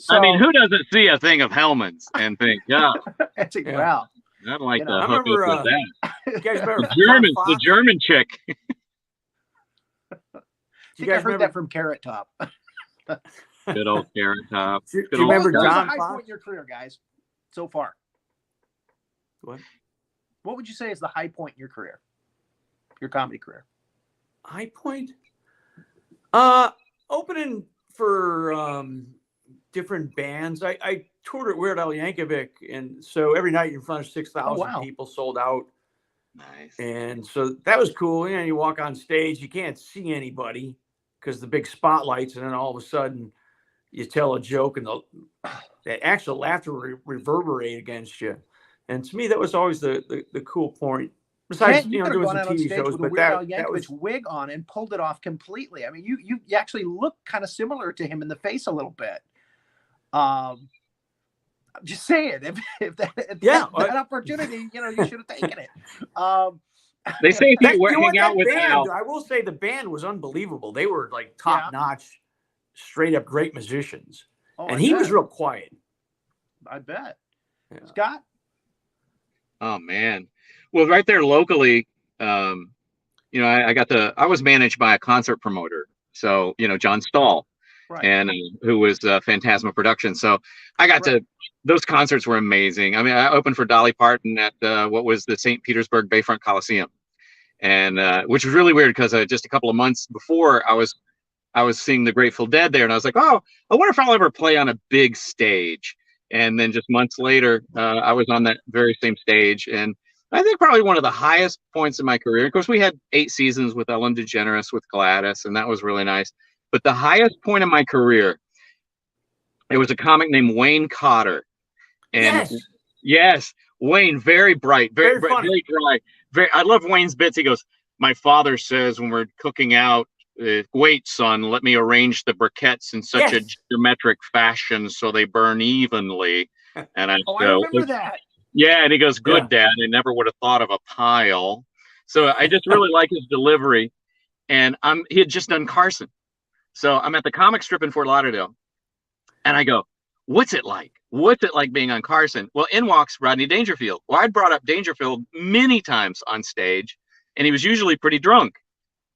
I mean, who doesn't see a thing of Hellman's and think, "Yeah, wow, I'd like to I hook remember, up with that." You guys remember The German chick. I think I heard that from Carrot Top. Good old Carrot Top. Do you remember What was the John high Fox? point in your career, guys, so far? What would you say is the high point in your career? Your comedy career? High point? Opening for different bands. I toured at Weird Al Yankovic, and so every night in front of 6,000 people, sold out. Nice. And so that was cool. You know, you walk on stage, you can't see anybody because the big spotlights, and then all of a sudden you tell a joke and the actual laughter reverberate against you. And to me, that was always the cool point. Besides, you doing gone some out on TV stage shows, with but a Weird Al that was Yankovic wig on and pulled it off completely. I mean, you actually look kind of similar to him in the face a little bit. I'm just saying, if that opportunity, you know, you should have taken it. They say if you hang out with Al. I will say the band was unbelievable. They were like top notch, straight up great musicians, and he was real quiet. I bet. Yeah. Scott. Oh man. Well, right there locally, you know, I was managed by a concert promoter. So, you know, John Stahl, Right. and who was Phantasma Productions. So I got Right. to, those concerts were amazing. I mean, I opened for Dolly Parton at what was the St. Petersburg Bayfront Coliseum. And which was really weird because just a couple of months before I was seeing the Grateful Dead there, and I was like, oh, I wonder if I'll ever play on a big stage. And then just months later, I was on that very same stage, and I think probably one of the highest points in my career. Of course, we had 8 seasons with Ellen Degeneres, with Gladys, and that was really nice. But the highest point in my career, it was a comic named Wayne Cotter, and yes, Wayne, very bright, very funny. very dry. I love Wayne's bits. He goes, my father says when we're cooking out, wait, son, let me arrange the briquettes in such a geometric fashion so they burn evenly. And I I remember that. Yeah, and he goes, good, Dad. I never would have thought of a pile. So I just really like his delivery. And he had just done Carson. So I'm at the comic strip in Fort Lauderdale, and I go, what's it like? What's it like being on Carson? Well, in walks Rodney Dangerfield. Well, I'd brought up Dangerfield many times on stage, and he was usually pretty drunk.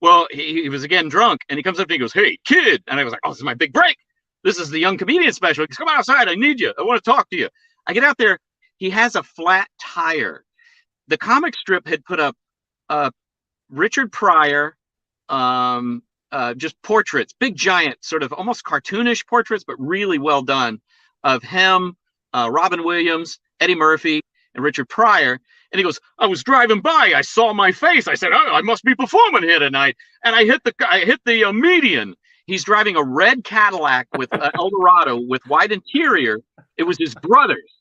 Well, he was again drunk, and he comes up to me and goes, hey, kid. And I was like, oh, this is my big break. This is the young comedian special. He goes, come outside. I need you. I want to talk to you. I get out there. He has a flat tire. The comic strip had put up Richard Pryor, just portraits, big giant, sort of almost cartoonish portraits, but really well done, of him, Robin Williams, Eddie Murphy, and Richard Pryor. And he goes, I was driving by, I saw my face. I said, oh, I must be performing here tonight. And I hit the median. He's driving a red Cadillac with Eldorado with wide interior. It was his brother's.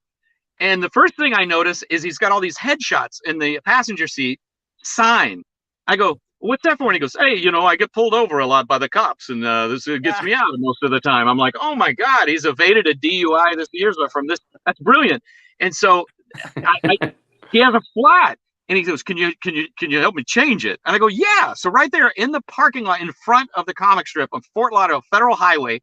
And the first thing I notice is he's got all these headshots in the passenger seat, signed. I go, what's that for? And he goes, hey, you know, I get pulled over a lot by the cops, and this gets me out most of the time. I'm like, oh my God, he's evaded a DUI this year from this. That's brilliant. And so he has a flat, and he goes, can you help me change it? And I go, yeah. So right there in the parking lot in front of the comic strip of Fort Lauderdale Federal Highway,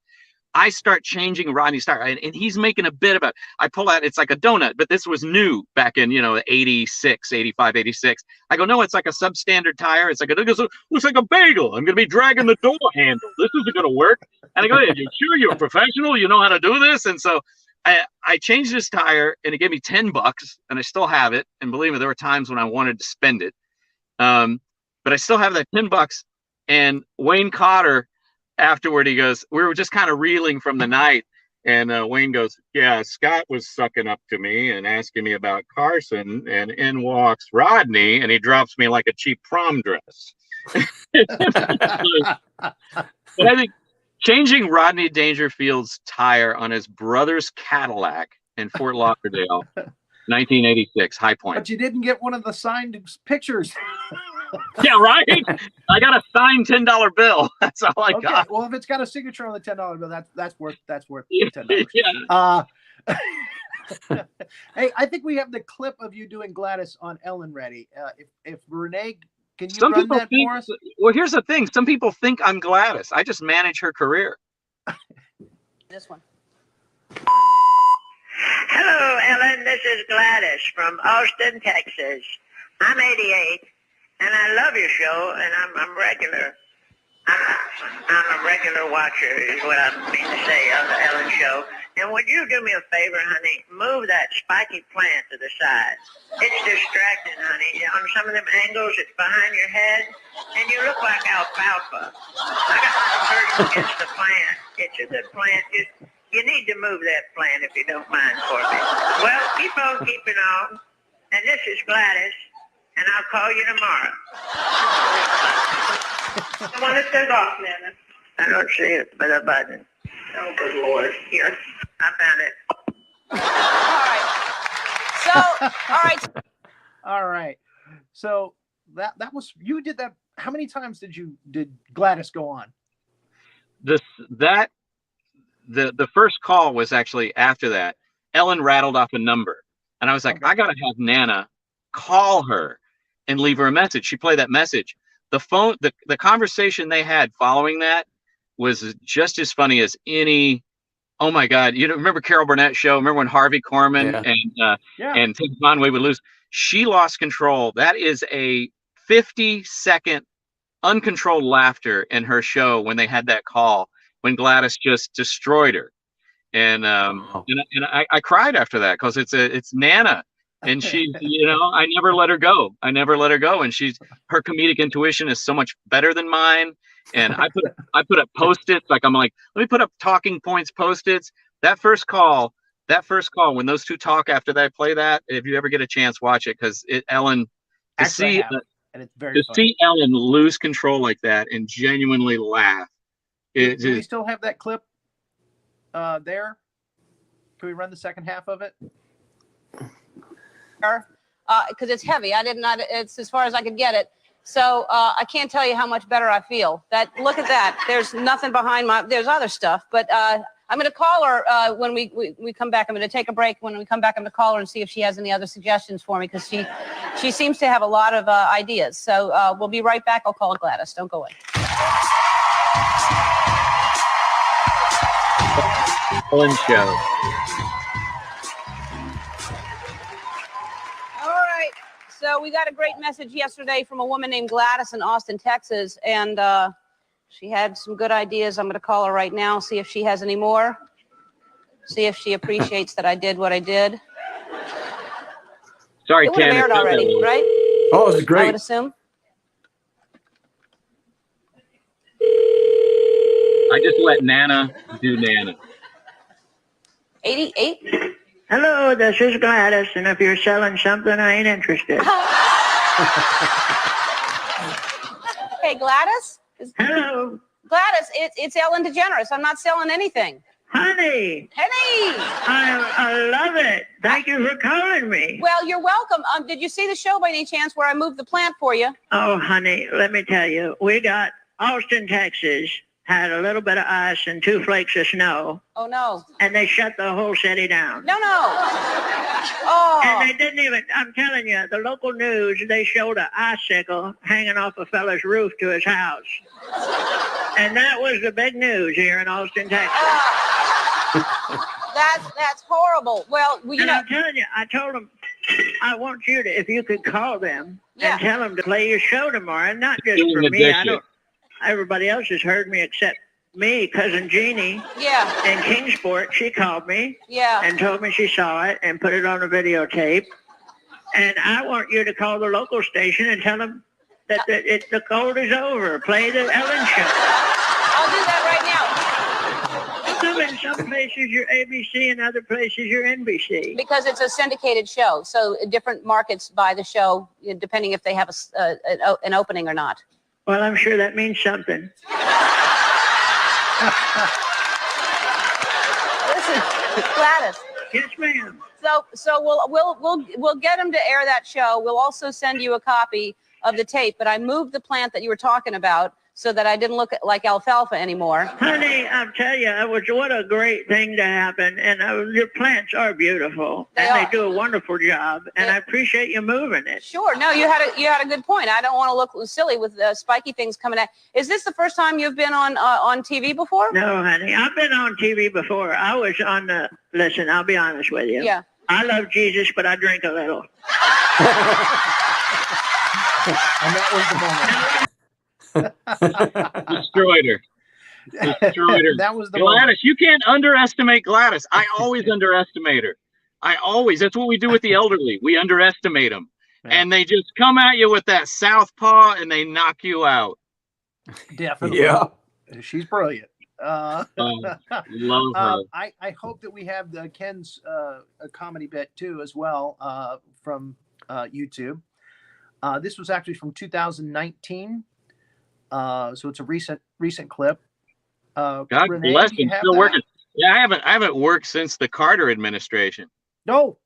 I start changing Rodney's tire, and he's making a bit about it. I pull out, it's like a donut, but this was new back in, 86, 85, 86. I go, no, it's like a substandard tire. It's like, it looks like a bagel. I'm going to be dragging the door handle. This isn't going to work. And I go, hey, you sure you're a professional? You know how to do this? And so I changed this tire, and it gave me $10, and I still have it. And believe me, there were times when I wanted to spend it. But I still have that $10. And Wayne Cotter, afterward, he goes, we were just kind of reeling from the night, and Wayne goes, yeah, Scott was sucking up to me and asking me about Carson, and in walks Rodney, and he drops me like a cheap prom dress. But I think changing Rodney Dangerfield's tire on his brother's Cadillac in Fort Lauderdale, 1986, high point. But you didn't get one of the signed pictures. Yeah, right. I got a signed $10 bill. That's all I got. Well, if it's got a signature on the $10 bill, that's worth $10. Yeah. Hey, I think we have the clip of you doing Gladys on Ellen ready. If Renee, can you Some run people that think, for us? well, here's the thing. Some people think I'm Gladys. I just manage her career. This one. Hello, Ellen. This is Gladys from Austin, Texas. I'm 88. And I love your show, and I'm regular. I'm a regular watcher, is what I mean to say, of the Ellen Show. And would you do me a favor, honey? Move that spiky plant to the side. It's distracting, honey. On some of them angles, it's behind your head, and you look like alfalfa. I got nothing personal against the plant. It's a good plant. You need to move that plant if you don't mind for me. Well, keep on keeping on. And this is Gladys. And I'll call you tomorrow. The one that says off, Nana. I don't see it with a button. Oh, good Lord. Here, I found it. All right. All right. So that was, you did that. How many times did Gladys go on? The first call was actually after that. Ellen rattled off a number, and I was like, okay, I got to have Nana call her and leave her a message. She played that message. The phone, the conversation they had following that was just as funny as any. Oh my God! You remember Carol Burnett's show? Remember when Harvey Korman and Ted Conway would lose? She lost control. That is a 50-second uncontrolled laughter in her show when they had that call, when Gladys just destroyed her. And I cried after that, because it's Nana, and she, I never let her go. I never let her go, and her comedic intuition is so much better than mine. And I put up Post-its, I'm like, let me put up talking points Post-its. That first call, when those two talk after that, play that. If you ever get a chance, watch it, because Ellen, to see Ellen lose control like that and genuinely laugh. Do we still have that clip there? Can we run the second half of it? Because it's heavy. It's as far as I could get it. So I can't tell you how much better I feel. Look at that. There's nothing behind there's other stuff, but I'm going to call her when we come back. I'm going to take a break. When we come back, I'm going to call her and see if she has any other suggestions for me, because she seems to have a lot of ideas. So we'll be right back. I'll call Gladys. Don't go away. Ellen Show. All right. So we got a great message yesterday from a woman named Gladys in Austin, Texas, and she had some good ideas. I'm going to call her right now, see if she has any more. See if she appreciates that I did what I did. Sorry, it would have aired already, right? Oh, this is great. I would assume. I just let Nana do Nana. 88? Hello, this is Gladys, and if you're selling something, I ain't interested. Hey, Gladys? Hello. Gladys, it's Ellen Degeneres. I'm not selling anything. Honey. Henny! I love it. Thank you for calling me. Well, you're welcome. Did you see the show by any chance where I moved the plant for you? Oh, honey, let me tell you. We got Austin, Texas, had a little bit of ice and 2 flakes of snow. Oh, no. And they shut the whole city down. No. Oh. And they didn't even, I'm telling you, the local news, they showed an icicle hanging off a fella's roof to his house. And that was the big news here in Austin, Texas. That's horrible. Well, I'm telling you, I told them, I want you to, if you could call them and tell them to play your show tomorrow, and not just for me. Everybody else has heard me except me, cousin Jeannie. Yeah. In Kingsport, she called me. Yeah. And told me she saw it and put it on a videotape. And I want you to call the local station and tell them that the cold is over. Play the Ellen Show. I'll do that right now. So in some places you're ABC, and other places you're NBC. Because it's a syndicated show, so different markets buy the show depending if they have an opening or not. Well, I'm sure that means something. Listen, Gladys. Yes, ma'am. So we'll get them to air that show. We'll also send you a copy of the tape. But I moved the plant that you were talking about so that I didn't look like alfalfa anymore. Honey, I'll tell you, what a great thing to happen. And your plants are beautiful. They do a wonderful job. And I appreciate you moving it. Sure. No, you had a good point. I don't want to look silly with spiky things coming out. Is this the first time you've been on TV before? No, honey. I've been on TV before. I was on listen, I'll be honest with you. Yeah. I love Jesus, but I drink a little. And that was the moment. Destroyed her. That was the Gladys. moment. You can't underestimate Gladys. I always underestimate her. That's what we do with the elderly. We underestimate them. Yeah. And they just come at you with that southpaw and they knock you out. Definitely. Yeah. She's brilliant. Love her. I hope that we have Ken's a comedy bit too as well from YouTube. This was actually from 2019. So it's a recent clip. God Renee, bless him. Still working. Yeah, I haven't worked since the Carter administration. No.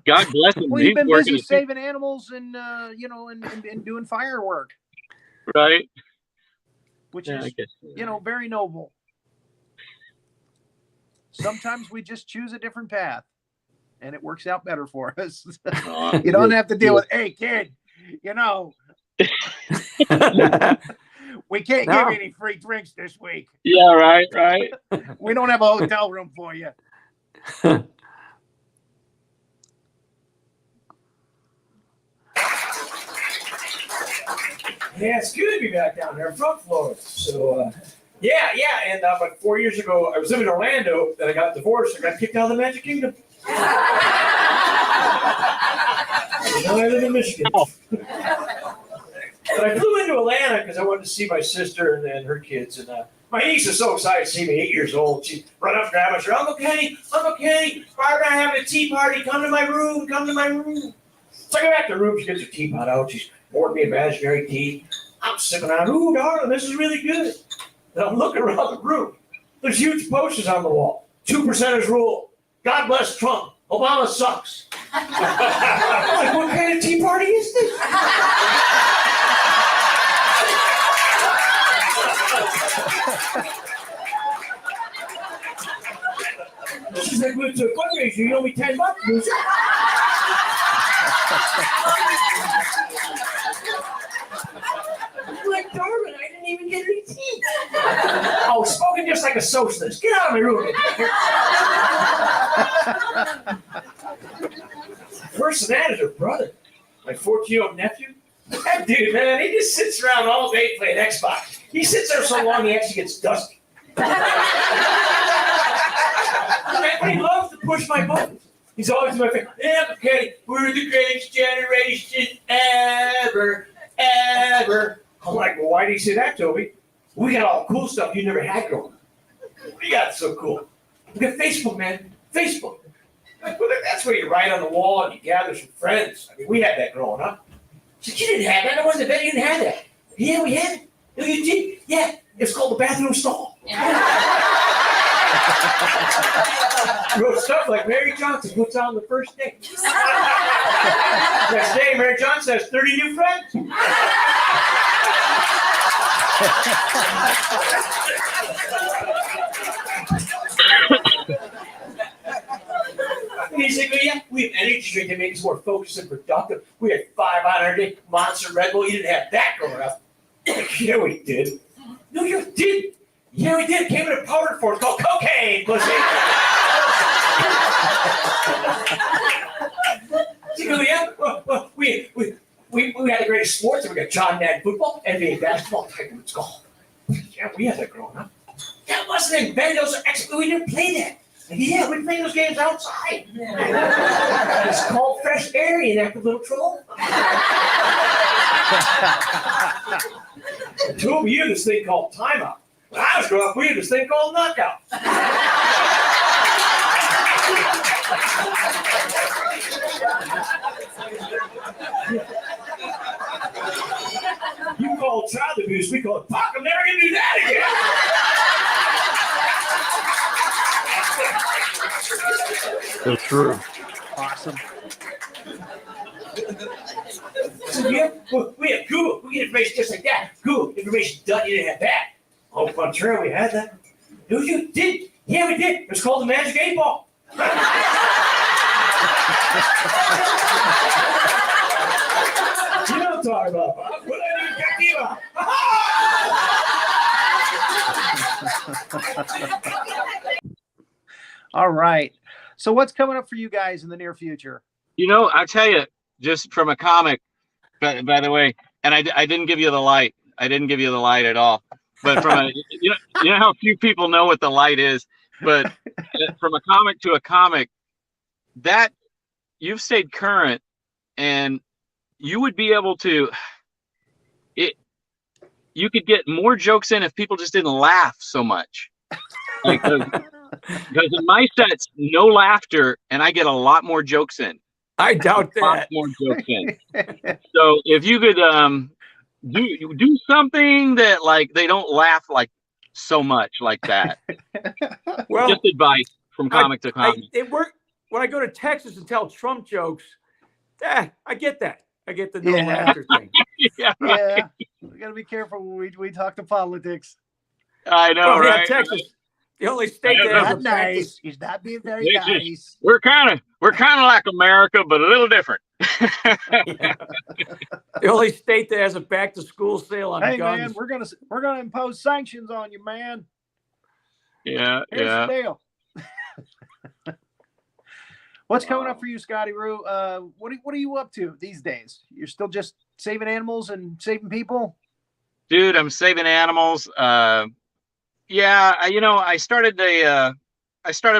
God bless him. Well, you've been busy saving animals and and doing firework. Right. Which is very noble. Sometimes we just choose a different path and it works out better for us. You don't have to deal with, hey kid, we can't give you any free drinks this week. Yeah, right. We don't have a hotel room for you. Yeah, it's good to be back down there from Florida. So, yeah. And about 4 years ago, I was living in Orlando. Then I got divorced. I got kicked out of the Magic Kingdom. Now I live in Michigan. But I flew into Atlanta because I wanted to see my sister and her kids. And my niece is so excited to see me, 8 years old. She run up, grab us, Uncle Kenny, Barbara and I having a tea party. Come to my room. So I go back to the room. She gets her teapot out. She's poured me a imaginary tea. I'm sipping on it. Ooh, darling, this is really good. And I'm looking around the room. There's huge posters on the wall. 2%ers rule. God bless Trump. Obama sucks. I'm like, what kind of tea party is this? She's like, well, it's a fundraiser. You owe me $10, loser. I'm like, darling, I didn't even get any tea. Oh, spoken just like a socialist. Get out of my room. Worse than that is her brother, my 14-year-old nephew. That dude, man, he just sits around all day playing Xbox. He sits there so long he actually gets dusty. But he loves to push my buttons. He's always my favorite. Yeah, okay, we're the greatest generation ever. I'm like, well, why do you say that, Toby? We got all the cool stuff you never had growing up. We got so cool. We got Facebook, man. Facebook. Like, well, that's where you write on the wall and you gather some friends. I mean, we had that growing up. She said, you didn't have that. I wasn't bet you didn't have that. Yeah, we had it. No, you did. Yeah, it's called the bathroom stall. Wrote stuff like Mary Johnson puts on the first day. Next day, Mary Johnson has 30 new friends. He's like, yeah, we have energy drink to make us more focused and productive. We had 5 on our day, Monster Red Bull. You didn't have that growing up. Yeah, we did. No, you didn't. Yeah, we did. It came in a powder form called cocaine, pussy. Yeah, well, we had the greatest sports. We got John Madden football, NBA basketball, Tiger Woods golf. Yeah, we had that growing up. That wasn't invented. Those are we didn't play that. Yeah, we play those games outside. It's called fresh air, you active little troll. Two of you had this thing called timeout. When I was growing up, we had this thing called knockout. You call child abuse, we call it fuck, I'm never gonna do that again. So true. Awesome. So, yeah, we have Google. We get information just like that. Google information done. You didn't have that. Oh, contrary, we had that. No, you did. Yeah, we did. It was called the Magic 8 Ball. You know what I'm talking about. What I do, All right. So what's coming up for you guys in the near future? You know, I tell you, just from a comic, by the way, and I didn't give you the light. I didn't give you the light at all. But from a, you know how few people know what the light is. But from a comic to a comic, that you've stayed current, and you would be able to. You could get more jokes in if people just didn't laugh so much. Because in my sets, no laughter, and I get a lot more jokes in. I doubt that. A lot more jokes in. So if you could do something that like they don't laugh like so much like that. Well, just advice from comic to comic. It worked when I go to Texas and tell Trump jokes. I get that. I get the no laughter thing. Yeah, right. Yeah, we got to be careful when we talk to politics. I know, right? Yeah, Texas, the only state that has a nice. He's not being very nice. We're kind of like America, but a little different. Yeah. The only state that has a back to school sale on guns. Man, we're gonna impose sanctions on you, man. Yeah, Here's the deal. What's coming up for you, Scotty Roo? What are you up to these days? You're still just saving animals and saving people? Dude, I'm saving animals. Yeah, I started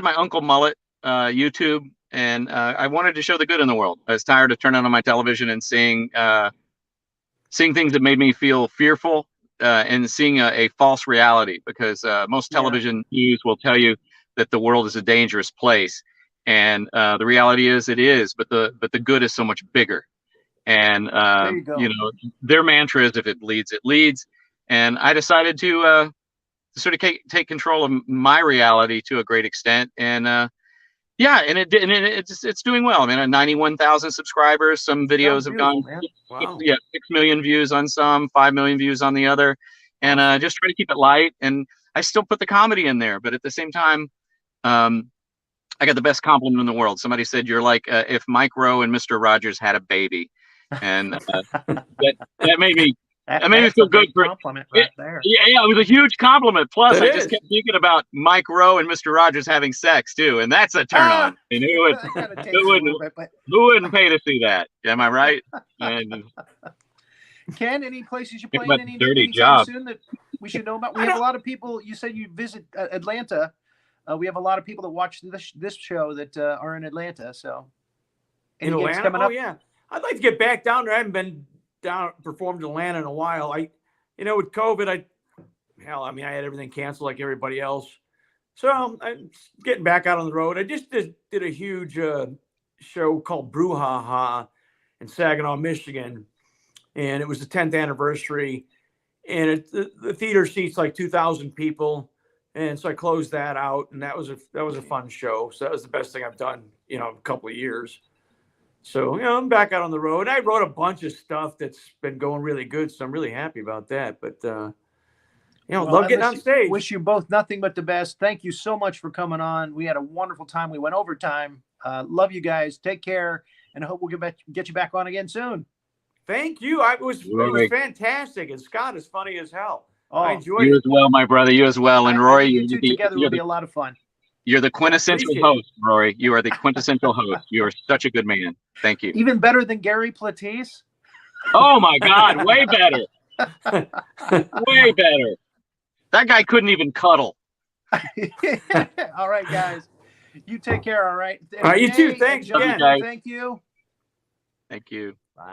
my Uncle Mullet YouTube, and I wanted to show the good in the world. I was tired of turning on my television and seeing things that made me feel fearful, and seeing a false reality, because most television news will tell you that the world is a dangerous place, and the reality is it is, but the good is so much bigger. And There you go. their mantra is, if it leads, it leads. And I decided to sort of take control of my reality to a great extent, and yeah, and it's doing well. I mean, 91,000 subscribers. Some videos have gone, Wow. 6 million views on some, 5 million views on the other, and just try to keep it light. And I still put the comedy in there, but at the same time, I got the best compliment in the world. Somebody said, "You're like if Mike Rowe and Mr. Rogers had a baby," and that made me. That made me feel good for compliment right there. Yeah, it was a huge compliment. Plus, It I just is. kept thinking about Mike Rowe and Mr. Rogers having sex too, and that's a turn on. And who wouldn't pay to see that? Am I right? And Ken, any places you Think play about in the dirty anytime job. soon that we should know about? We have a lot of people. You said you visit Atlanta. We have a lot of people that watch this show that are in Atlanta. So, In any gigs Atlanta? coming Oh up? yeah, I'd like to get back down there. I haven't been performed in Atlanta in a while. With COVID, I had everything canceled like everybody else. So I'm getting back out on the road. I just did a huge show called Brouhaha in Saginaw, Michigan, and it was the 10th anniversary. And the theater seats like 2,000 people, and so I closed that out, and that was a fun show. So that was the best thing I've done, in a couple of years. So, I'm back out on the road. I wrote a bunch of stuff that's been going really good, so I'm really happy about that. But, love getting on stage. Wish you both nothing but the best. Thank you so much for coming on. We had a wonderful time. We went overtime. Love you guys. Take care, and I hope we'll get you back on again soon. Thank you. It was fantastic, and Scott is funny as hell. I enjoyed you it. as well, my brother. You as well, and Rory, you two together will be a lot of fun. You're the quintessential host, Rory. You are the quintessential host. You are such a good man. Thank you. Even better than Gary Platisse? Oh, my God. Way better. Way better. That guy couldn't even cuddle. All right, guys. You take care, all right? All right, you too. Thanks, John, again. thank you. Thank you.